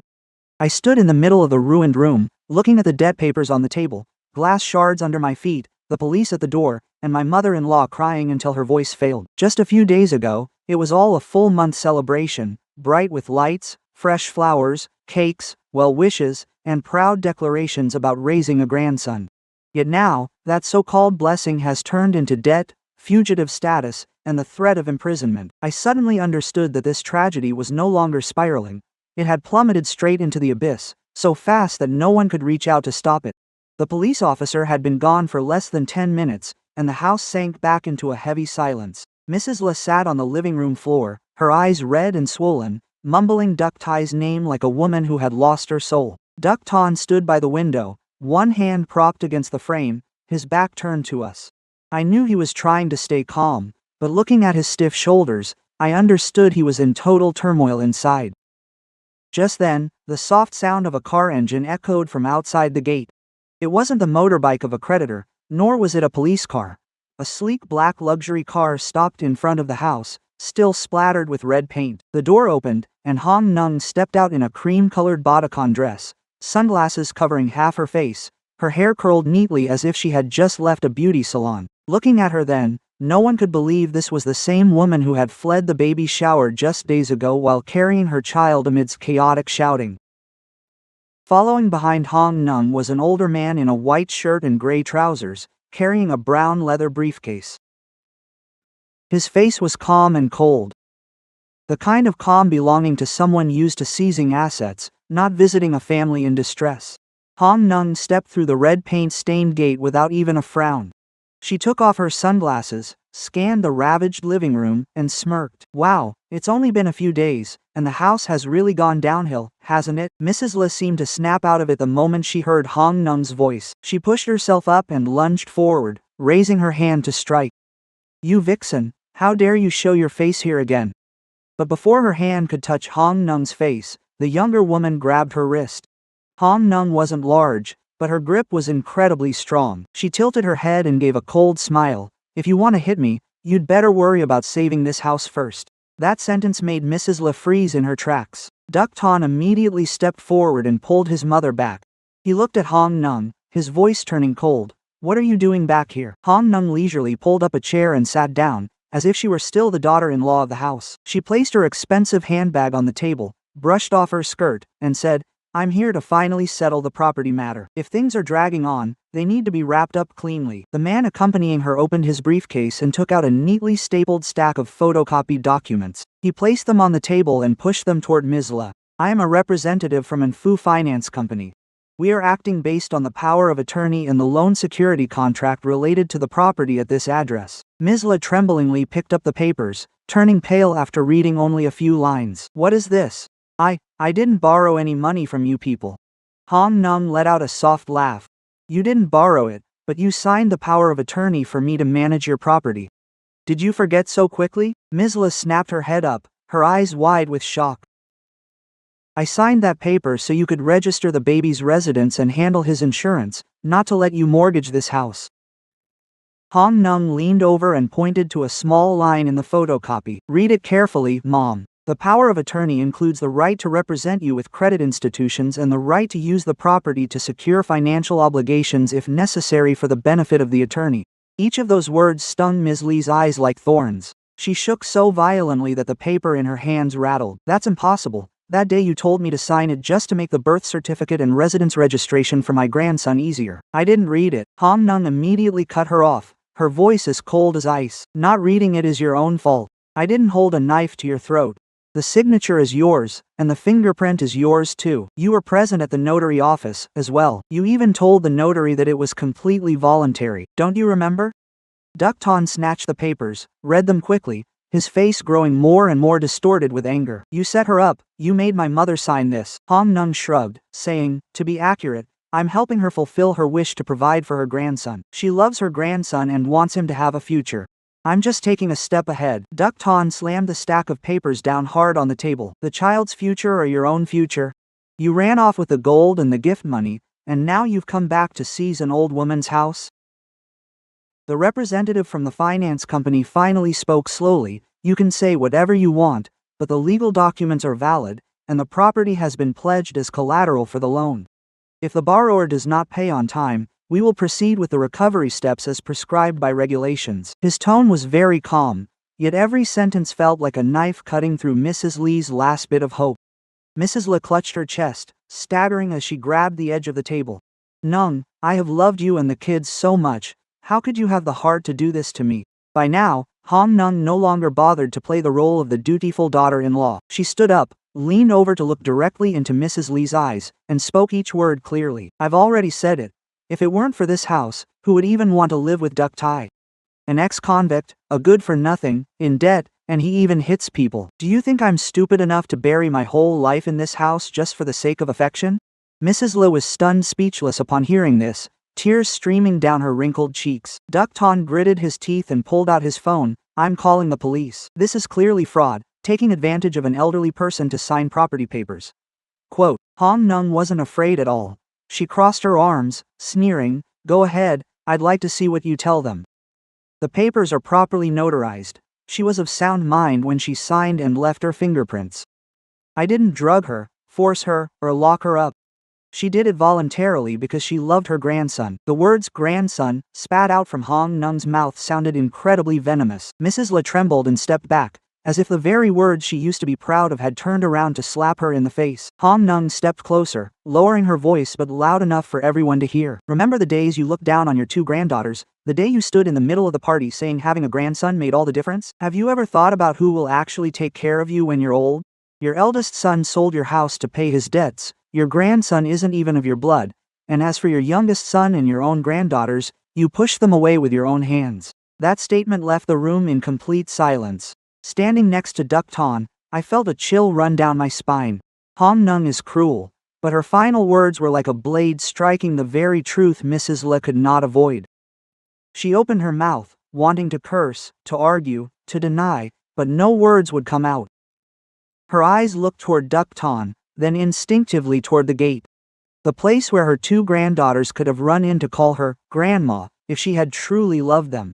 I stood in the middle of the ruined room, looking at the debt papers on the table, glass shards under my feet, the police at the door, and my mother-in-law crying until her voice failed. Just a few days ago, it was all a full-month celebration, bright with lights, fresh flowers, cakes, well wishes, and proud declarations about raising a grandson. Yet now, that so-called blessing has turned into debt, fugitive status, and the threat of imprisonment. I suddenly understood that this tragedy was no longer spiraling. It had plummeted straight into the abyss, so fast that no one could reach out to stop it. The police officer had been gone for less than 10 minutes, and the house sank back into a heavy silence. Mrs. Le sat on the living room floor, her eyes red and swollen, mumbling Duc Tai's name like a woman who had lost her soul. Duc Ton stood by the window, one hand propped against the frame, his back turned to us. I knew he was trying to stay calm, but looking at his stiff shoulders, I understood he was in total turmoil inside. Just then, the soft sound of a car engine echoed from outside the gate. It wasn't the motorbike of a creditor, nor was it a police car. A sleek black luxury car stopped in front of the house, still splattered with red paint. The door opened, and Hong Nung stepped out in a cream-colored bodycon dress, sunglasses covering half her face, her hair curled neatly as if she had just left a beauty salon. Looking at her then, no one could believe this was the same woman who had fled the baby shower just days ago while carrying her child amidst chaotic shouting. Following behind Hong Nung was an older man in a white shirt and gray trousers, carrying a brown leather briefcase. His face was calm and cold. The kind of calm belonging to someone used to seizing assets, not visiting a family in distress. Hong Nung stepped through the red paint-stained gate without even a frown. She took off her sunglasses, scanned the ravaged living room, and smirked. "Wow, it's only been a few days, and the house has really gone downhill, hasn't it?" Mrs. Le seemed to snap out of it the moment she heard Hong Nung's voice. She pushed herself up and lunged forward, raising her hand to strike. "You vixen, how dare you show your face here again?" But before her hand could touch Hong Nung's face, the younger woman grabbed her wrist. Hong Nung wasn't large, but her grip was incredibly strong. She tilted her head and gave a cold smile. "If you want to hit me, you'd better worry about saving this house first." That sentence made Mrs. Le freeze in her tracks. Duc Ton immediately stepped forward and pulled his mother back. He looked at Hong Nung, his voice turning cold. "What are you doing back here?" Hong Nung leisurely pulled up a chair and sat down, as if she were still the daughter-in-law of the house. She placed her expensive handbag on the table, brushed off her skirt, and said, "I'm here to finally settle the property matter. If things are dragging on, They need to be wrapped up cleanly. The man accompanying her opened his briefcase and took out a neatly stapled stack of photocopied documents. He placed them on the table and pushed them toward Ms. Le. I am a representative from an Fu Finance Company. We are acting based on the power of attorney and the loan security contract related to the property at this address. Ms. Le tremblingly picked up the papers, turning pale after reading only a few lines. What is this? I didn't borrow any money from you people. Hong Nung let out a soft laugh. You didn't borrow it, but you signed the power of attorney for me to manage your property. Did you forget so quickly? Ms. Le snapped her head up, her eyes wide with shock. I signed that paper so you could register the baby's residence and handle his insurance, not to let you mortgage this house. Hong Nung leaned over and pointed to a small line in the photocopy. Read it carefully, Mom. The power of attorney includes the right to represent you with credit institutions and the right to use the property to secure financial obligations if necessary for the benefit of the attorney. Each of those words stung Ms. Lee's eyes like thorns. She shook so violently that the paper in her hands rattled. That's impossible. That day you told me to sign it just to make the birth certificate and residence registration for my grandson easier. I didn't read it. Hong Nung immediately cut her off, her voice as cold as ice. Not reading it is your own fault. I didn't hold a knife to your throat. The signature is yours, and the fingerprint is yours too. You were present at the notary office, as well. You even told the notary that it was completely voluntary. Don't you remember? Duc Ton snatched the papers, read them quickly, his face growing more and more distorted with anger. You set her up, you made my mother sign this. Hong Nung shrugged, saying, to be accurate, I'm helping her fulfill her wish to provide for her grandson. She loves her grandson and wants him to have a future. I'm just taking a step ahead. Duc Ton slammed the stack of papers down hard on the table. The child's future or your own future? You ran off with the gold and the gift money, and now you've come back to seize an old woman's house? The representative from the finance company finally spoke slowly. You can say whatever you want, but the legal documents are valid, and the property has been pledged as collateral for the loan. If the borrower does not pay on time, we will proceed with the recovery steps as prescribed by regulations. His tone was very calm, yet every sentence felt like a knife cutting through Mrs. Lee's last bit of hope. Mrs. Le clutched her chest, staggering as she grabbed the edge of the table. Nung, I have loved you and the kids so much. How could you have the heart to do this to me? By now, Hong Nung no longer bothered to play the role of the dutiful daughter-in-law. She stood up, leaned over to look directly into Mrs. Lee's eyes, and spoke each word clearly. I've already said it. If it weren't for this house, who would even want to live with Duc Tai? An ex-convict, a good-for-nothing, in debt, and he even hits people. Do you think I'm stupid enough to bury my whole life in this house just for the sake of affection? Mrs. Le was stunned speechless upon hearing this, tears streaming down her wrinkled cheeks. Duc Ton gritted his teeth and pulled out his phone. I'm calling the police. This is clearly fraud, taking advantage of an elderly person to sign property papers. Quote, Hong Nung wasn't afraid at all. She crossed her arms, sneering, go ahead, I'd like to see what you tell them. The papers are properly notarized. She was of sound mind when she signed and left her fingerprints. I didn't drug her, force her, or lock her up. She did it voluntarily because she loved her grandson. The words grandson, spat out from Hong Nung's mouth sounded incredibly venomous. Mrs. Le trembled and stepped back, as if the very words she used to be proud of had turned around to slap her in the face. Hong Nung stepped closer, lowering her voice but loud enough for everyone to hear. Remember the days you looked down on your two granddaughters, the day you stood in the middle of the party saying having a grandson made all the difference? Have you ever thought about who will actually take care of you when you're old? Your eldest son sold your house to pay his debts, your grandson isn't even of your blood, and as for your youngest son and your own granddaughters, you pushed them away with your own hands. That statement left the room in complete silence. Standing next to Duc Ton, I felt a chill run down my spine. Hong Nung is cruel, but her final words were like a blade striking the very truth Mrs. Le could not avoid. She opened her mouth, wanting to curse, to argue, to deny, but no words would come out. Her eyes looked toward Duc Ton, then instinctively toward the gate. The place where her two granddaughters could have run in to call her grandma if she had truly loved them.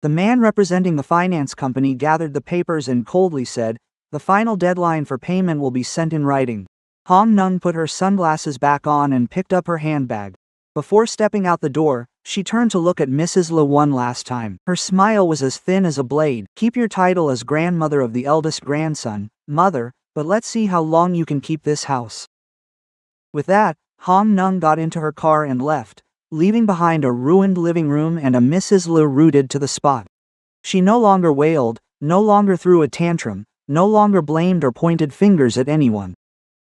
The man representing the finance company gathered the papers and coldly said, the final deadline for payment will be sent in writing. Hong Nung put her sunglasses back on and picked up her handbag. Before stepping out the door, she turned to look at Mrs. Le one last time. Her smile was as thin as a blade. Keep your title as grandmother of the eldest grandson, mother, but let's see how long you can keep this house. With that, Hong Nung got into her car and left, leaving behind a ruined living room and a Mrs. Le rooted to the spot. She no longer wailed, no longer threw a tantrum, no longer blamed or pointed fingers at anyone.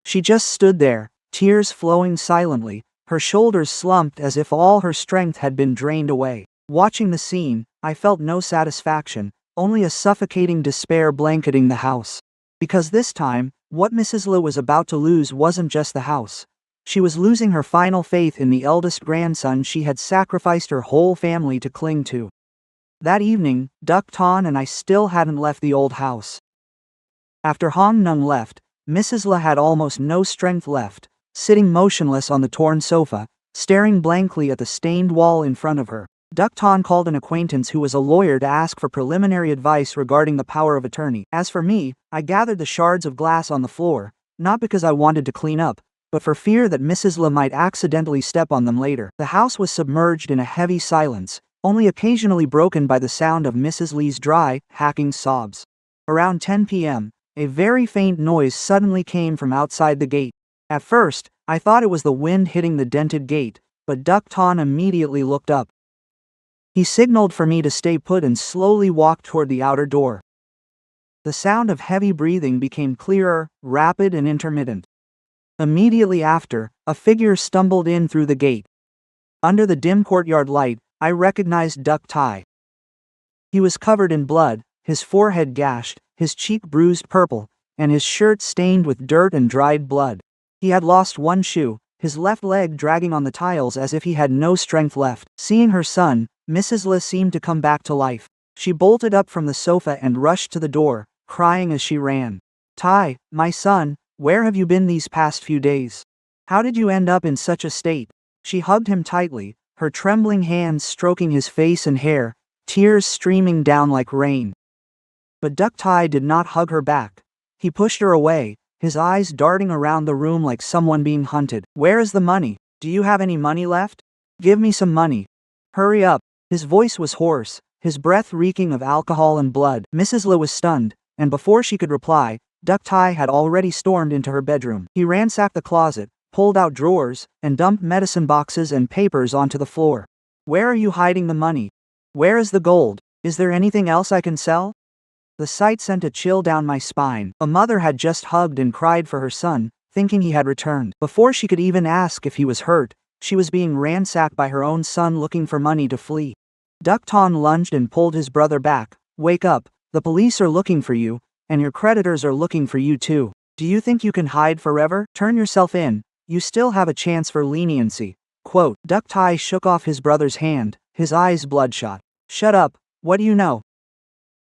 She just stood there, tears flowing silently, her shoulders slumped as if all her strength had been drained away. Watching the scene, I felt no satisfaction, only a suffocating despair blanketing the house. Because this time, what Mrs. Le was about to lose wasn't just the house. She was losing her final faith in the eldest grandson she had sacrificed her whole family to cling to. That evening, Duc Ton and I still hadn't left the old house. After Hong Nung left, Mrs. Le had almost no strength left, sitting motionless on the torn sofa, staring blankly at the stained wall in front of her. Duc Ton called an acquaintance who was a lawyer to ask for preliminary advice regarding the power of attorney. As for me, I gathered the shards of glass on the floor, not because I wanted to clean up, but for fear that Mrs. Le might accidentally step on them later. The house was submerged in a heavy silence, only occasionally broken by the sound of Mrs. Lee's dry, hacking sobs. Around 10 p.m., a very faint noise suddenly came from outside the gate. At first, I thought it was the wind hitting the dented gate, but Duc Ton immediately looked up. He signaled for me to stay put and slowly walked toward the outer door. The sound of heavy breathing became clearer, rapid and intermittent. Immediately after, a figure stumbled in through the gate. Under the dim courtyard light, I recognized Duc Tai. He was covered in blood, his forehead gashed, his cheek bruised purple, and his shirt stained with dirt and dried blood. He had lost one shoe, his left leg dragging on the tiles as if he had no strength left. Seeing her son, Mrs. Le seemed to come back to life. She bolted up from the sofa and rushed to the door, crying as she ran. Tai, my son, where have you been these past few days? How did you end up in such a state? She hugged him tightly, her trembling hands stroking his face and hair, tears streaming down like rain. But Duc Tai did not hug her back. He pushed her away, his eyes darting around the room like someone being hunted. Where is the money? Do you have any money left? Give me some money. Hurry up. His voice was hoarse, his breath reeking of alcohol and blood. Mrs. Le was stunned, and before she could reply, Duc Tai had already stormed into her bedroom. He ransacked the closet, pulled out drawers, and dumped medicine boxes and papers onto the floor. Where are you hiding the money? Where is the gold? Is there anything else I can sell? The sight sent a chill down my spine. A mother had just hugged and cried for her son, thinking he had returned. Before she could even ask if he was hurt, she was being ransacked by her own son looking for money to flee. Duc Ton lunged and pulled his brother back. Wake up, the police are looking for you, and your creditors are looking for you too. Do you think you can hide forever? Turn yourself in, you still have a chance for leniency. Quote. Duc Tai shook off his brother's hand, his eyes bloodshot. Shut up, what do you know?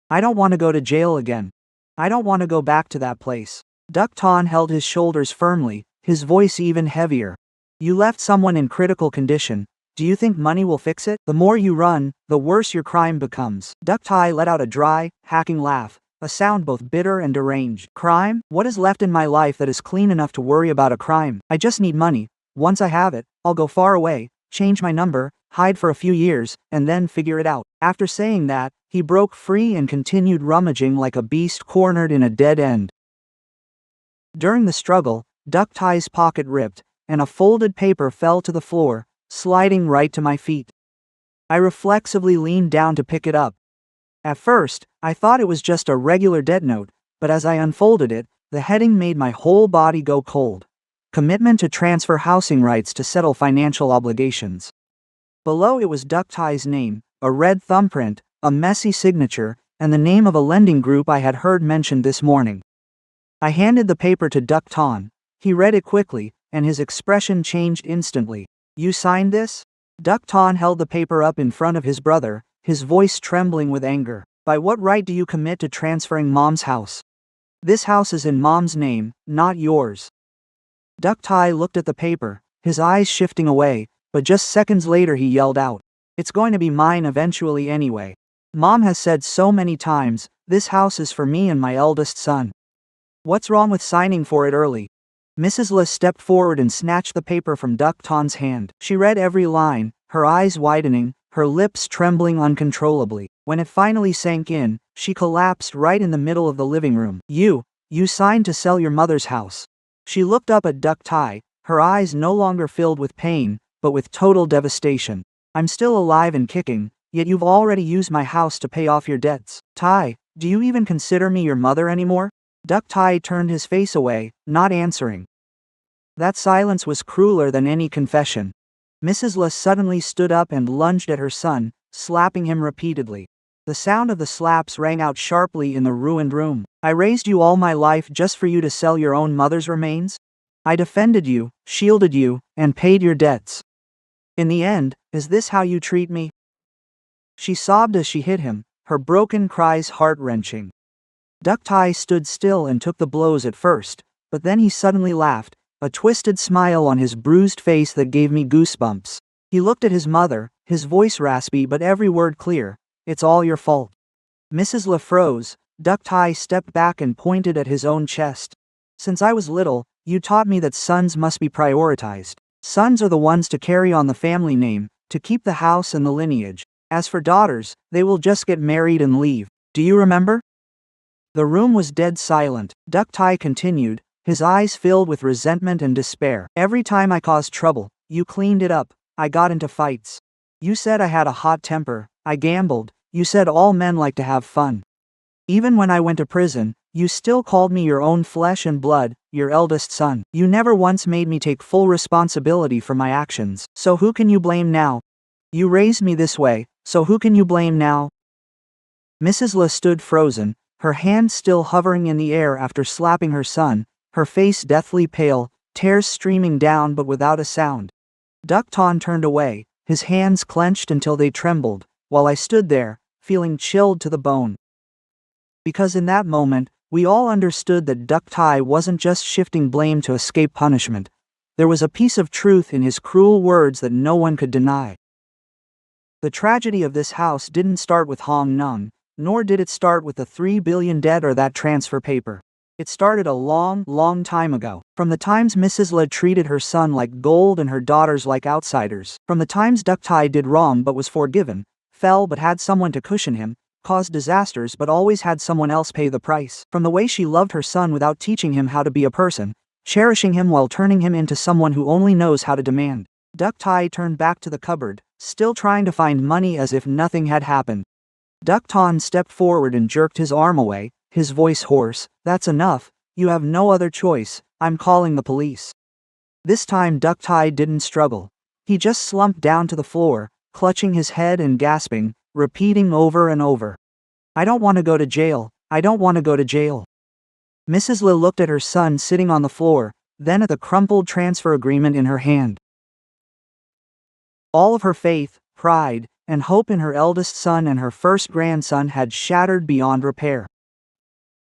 I don't want to go to jail again. I don't want to go back to that place. Duc Ton held his shoulders firmly, his voice even heavier. You left someone in critical condition. Do you think money will fix it? The more you run, the worse your crime becomes. Duc Tai let out a dry, hacking laugh, a sound both bitter and deranged. Crime? What is left in my life that is clean enough to worry about a crime? I just need money. Once I have it, I'll go far away, change my number, hide for a few years, and then figure it out. After saying that, he broke free and continued rummaging like a beast cornered in a dead end. During the struggle, Duc Tai's pocket ripped, and a folded paper fell to the floor, sliding right to my feet. I reflexively leaned down to pick it up. At first, I thought it was just a regular debt note, but as I unfolded it, the heading made my whole body go cold. Commitment to transfer housing rights to settle financial obligations. Below it was Duc Tai's name, a red thumbprint, a messy signature, and the name of a lending group I had heard mentioned this morning. I handed the paper to Duc Ton. He read it quickly, and his expression changed instantly. You signed this? Duc Ton held the paper up in front of his brother, his voice trembling with anger. By what right do you commit to transferring Mom's house? This house is in Mom's name, not yours. Duc Tai looked at the paper, his eyes shifting away, but just seconds later he yelled out. It's going to be mine eventually anyway. Mom has said so many times, this house is for me and my eldest son. What's wrong with signing for it early? Mrs. Le stepped forward and snatched the paper from Duc Ton's hand. She read every line, her eyes widening, her lips trembling uncontrollably. When it finally sank in, she collapsed right in the middle of the living room. You signed to sell your mother's house. She looked up at Duc Tai, her eyes no longer filled with pain, but with total devastation. I'm still alive and kicking, yet you've already used my house to pay off your debts. Tai, do you even consider me your mother anymore? Duck Tai turned his face away, not answering. That silence was crueler than any confession. Mrs. Le suddenly stood up and lunged at her son, slapping him repeatedly. The sound of the slaps rang out sharply in the ruined room. I raised you all my life just for you to sell your own mother's remains? I defended you, shielded you, and paid your debts. In the end, is this how you treat me? She sobbed as she hit him, her broken cries heart-wrenching. Duck Tai stood still and took the blows at first, but then he suddenly laughed, a twisted smile on his bruised face that gave me goosebumps. He looked at his mother, his voice raspy but every word clear. It's all your fault. Mrs. Le froze. Duck Tai stepped back and pointed at his own chest. Since I was little, you taught me that sons must be prioritized. Sons are the ones to carry on the family name, to keep the house and the lineage. As for daughters, they will just get married and leave. Do you remember? The room was dead silent. Duck Tai continued, his eyes filled with resentment and despair. Every time I caused trouble, you cleaned it up. I got into fights. You said I had a hot temper. I gambled. You said all men like to have fun. Even when I went to prison, you still called me your own flesh and blood, your eldest son. You never once made me take full responsibility for my actions. So who can you blame now? You raised me this way, so who can you blame now? Mrs. Le stood frozen, her hand still hovering in the air after slapping her son, her face deathly pale, tears streaming down but without a sound. Duck Tai turned away, his hands clenched until they trembled, while I stood there, feeling chilled to the bone. Because in that moment, we all understood that Duck Tai wasn't just shifting blame to escape punishment. There was a piece of truth in his cruel words that no one could deny. The tragedy of this house didn't start with Hong Nung, nor did it start with the 3 billion debt or that transfer paper. It started a long time ago. From the times Mrs. Le treated her son like gold and her daughters like outsiders. From the times Duck Tai did wrong but was forgiven, fell but had someone to cushion him, caused disasters but always had someone else pay the price. From the way she loved her son without teaching him how to be a person, cherishing him while turning him into someone who only knows how to demand. Duck Tai turned back to the cupboard, still trying to find money as if nothing had happened. Duck Tai stepped forward and jerked his arm away, his voice hoarse. That's enough, you have no other choice, I'm calling the police. This time Duck Tai didn't struggle. He just slumped down to the floor, clutching his head and gasping, repeating over and over. I don't want to go to jail, I don't want to go to jail. Mrs. Le looked at her son sitting on the floor, then at the crumpled transfer agreement in her hand. All of her faith, pride, and hope in her eldest son and her first grandson had shattered beyond repair.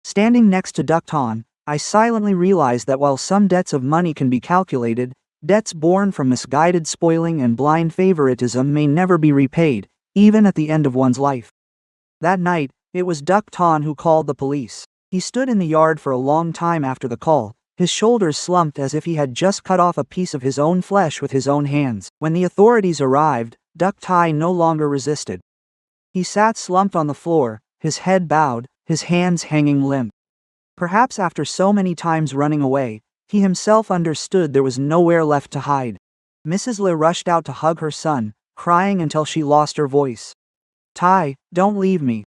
Standing next to Duck Tai, I silently realized that while some debts of money can be calculated, debts born from misguided spoiling and blind favoritism may never be repaid, even at the end of one's life. That night, it was Duck Tai who called the police. He stood in the yard for a long time after the call, his shoulders slumped as if he had just cut off a piece of his own flesh with his own hands. When the authorities arrived, Duck Tai no longer resisted. He sat slumped on the floor, his head bowed, his hands hanging limp. Perhaps after so many times running away, he himself understood there was nowhere left to hide. Mrs. Le rushed out to hug her son, crying until she lost her voice. Tai, don't leave me.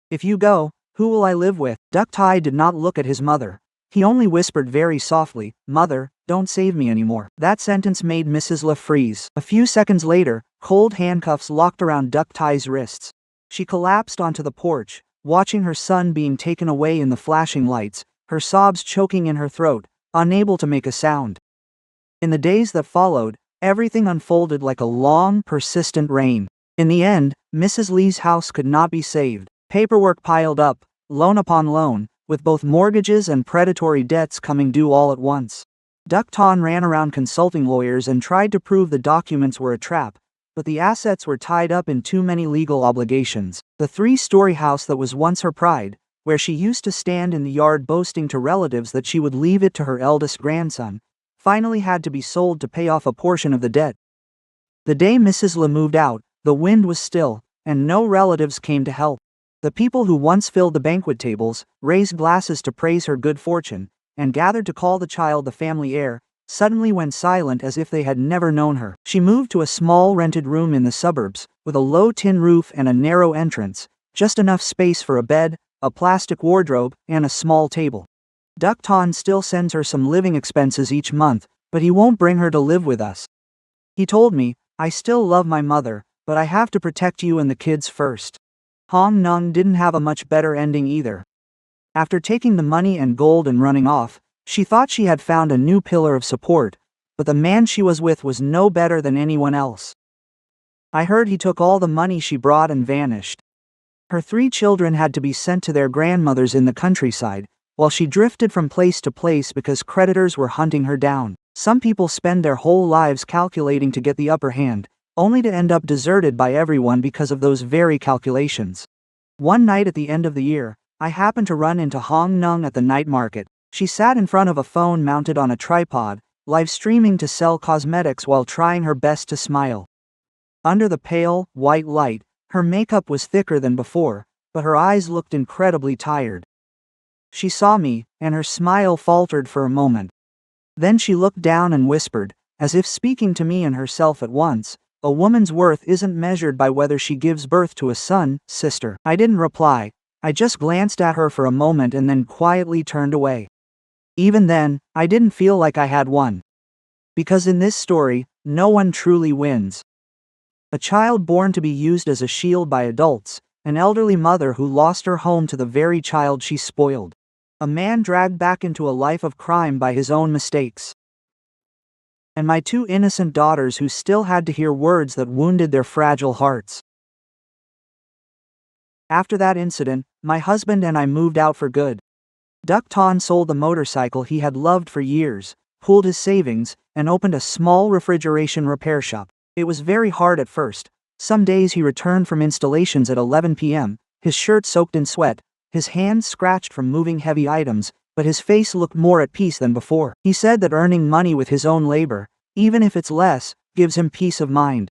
If you go, who will I live with? Duck Tai did not look at his mother. He only whispered very softly, Mother, don't save me anymore. That sentence made Mrs. Le freeze. A few seconds later, cold handcuffs locked around Duck Tai's wrists. She collapsed onto the porch, watching her son being taken away in the flashing lights, her sobs choking in her throat, unable to make a sound. In the days that followed, everything unfolded like a long, persistent rain. In the end, Mrs. Lee's house could not be saved. Paperwork piled up, loan upon loan, with both mortgages and predatory debts coming due all at once. Duck Tai ran around consulting lawyers and tried to prove the documents were a trap, but the assets were tied up in too many legal obligations. The 3-story house that was once her pride, where she used to stand in the yard boasting to relatives that she would leave it to her eldest grandson, finally had to be sold to pay off a portion of the debt. The day Mrs. Le moved out, the wind was still, and no relatives came to help. The people who once filled the banquet tables, raised glasses to praise her good fortune, and gathered to call the child the family heir, suddenly went silent as if they had never known her. She moved to a small rented room in the suburbs, with a low tin roof and a narrow entrance, just enough space for a bed, a plastic wardrobe, and a small table. Ton still sends her some living expenses each month, but he won't bring her to live with us. He told me, "I still love my mother, but I have to protect you and the kids first." Hong Nung didn't have a much better ending either. After taking the money and gold and running off, she thought she had found a new pillar of support, but the man she was with was no better than anyone else. I heard he took all the money she brought and vanished. Her 3 children had to be sent to their grandmothers in the countryside, while she drifted from place to place because creditors were hunting her down. Some people spend their whole lives calculating to get the upper hand, only to end up deserted by everyone because of those very calculations. One night at the end of the year, I happened to run into Hong Nung at the night market. She sat in front of a phone mounted on a tripod, live streaming to sell cosmetics while trying her best to smile. Under the pale, white light, her makeup was thicker than before, but her eyes looked incredibly tired. She saw me, and her smile faltered for a moment. Then she looked down and whispered, as if speaking to me and herself at once, "A woman's worth isn't measured by whether she gives birth to a son, sister." I didn't reply. I just glanced at her for a moment and then quietly turned away. Even then, I didn't feel like I had won. Because in this story, no one truly wins. A child born to be used as a shield by adults, an elderly mother who lost her home to the very child she spoiled. A man dragged back into a life of crime by his own mistakes. And my 2 innocent daughters who still had to hear words that wounded their fragile hearts. After that incident, my husband and I moved out for good. Ton sold the motorcycle he had loved for years, pooled his savings, and opened a small refrigeration repair shop. It was very hard at first. Some days he returned from installations at 11 p.m., his shirt soaked in sweat, his hands scratched from moving heavy items, but his face looked more at peace than before. He said that earning money with his own labor, even if it's less, gives him peace of mind.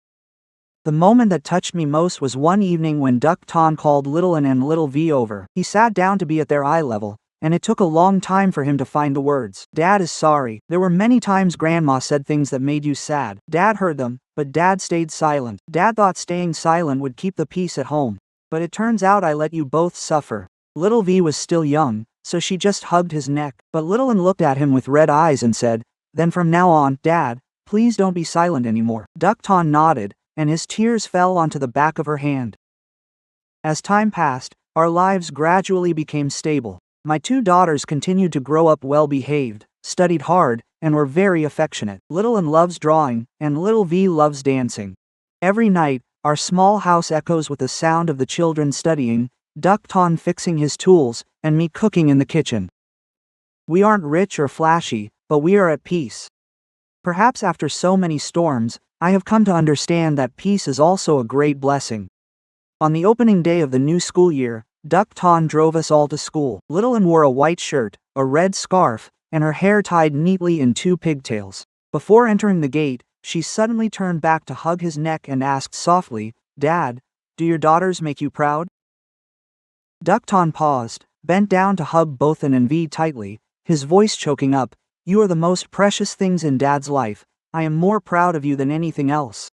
The moment that touched me most was one evening when Ton called Little N and Little V over. He sat down to be at their eye level, and it took a long time for him to find the words. "Dad is sorry. There were many times Grandma said things that made you sad." Dad heard them, but Dad stayed silent. Dad thought staying silent would keep the peace at home. But it turns out I let you both suffer. Little V was still young, so she just hugged his neck. But Little N looked at him with red eyes and said, "Then from now on, Dad, please don't be silent anymore." Ton nodded, and his tears fell onto the back of her hand. As time passed, our lives gradually became stable. My 2 daughters continued to grow up well-behaved, studied hard, and were very affectionate. Little N loves drawing, and Little V loves dancing. Every night, our small house echoes with the sound of the children studying, Ton fixing his tools, and me cooking in the kitchen. We aren't rich or flashy, but we are at peace. Perhaps after so many storms, I have come to understand that peace is also a great blessing. On the opening day of the new school year, Ton drove us all to school. Little N wore a white shirt, a red scarf, and her hair tied neatly in 2 pigtails. Before entering the gate, she suddenly turned back to hug his neck and asked softly, "Dad, do your daughters make you proud?" Ton paused, bent down to hug both N and V tightly, his voice choking up. "You are the most precious things in Dad's life. I am more proud of you than anything else."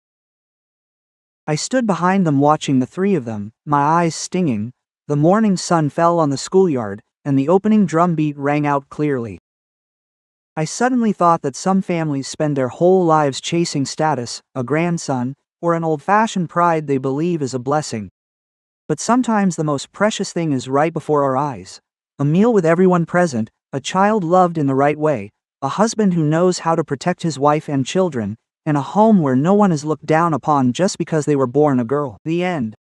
I stood behind them watching the 3 of them, my eyes stinging. The morning sun fell on the schoolyard, and the opening drum beat rang out clearly. I suddenly thought that some families spend their whole lives chasing status, a grandson, or an old-fashioned pride they believe is a blessing. But sometimes the most precious thing is right before our eyes. A meal with everyone present, a child loved in the right way, a husband who knows how to protect his wife and children, and a home where no one is looked down upon just because they were born a girl. The end.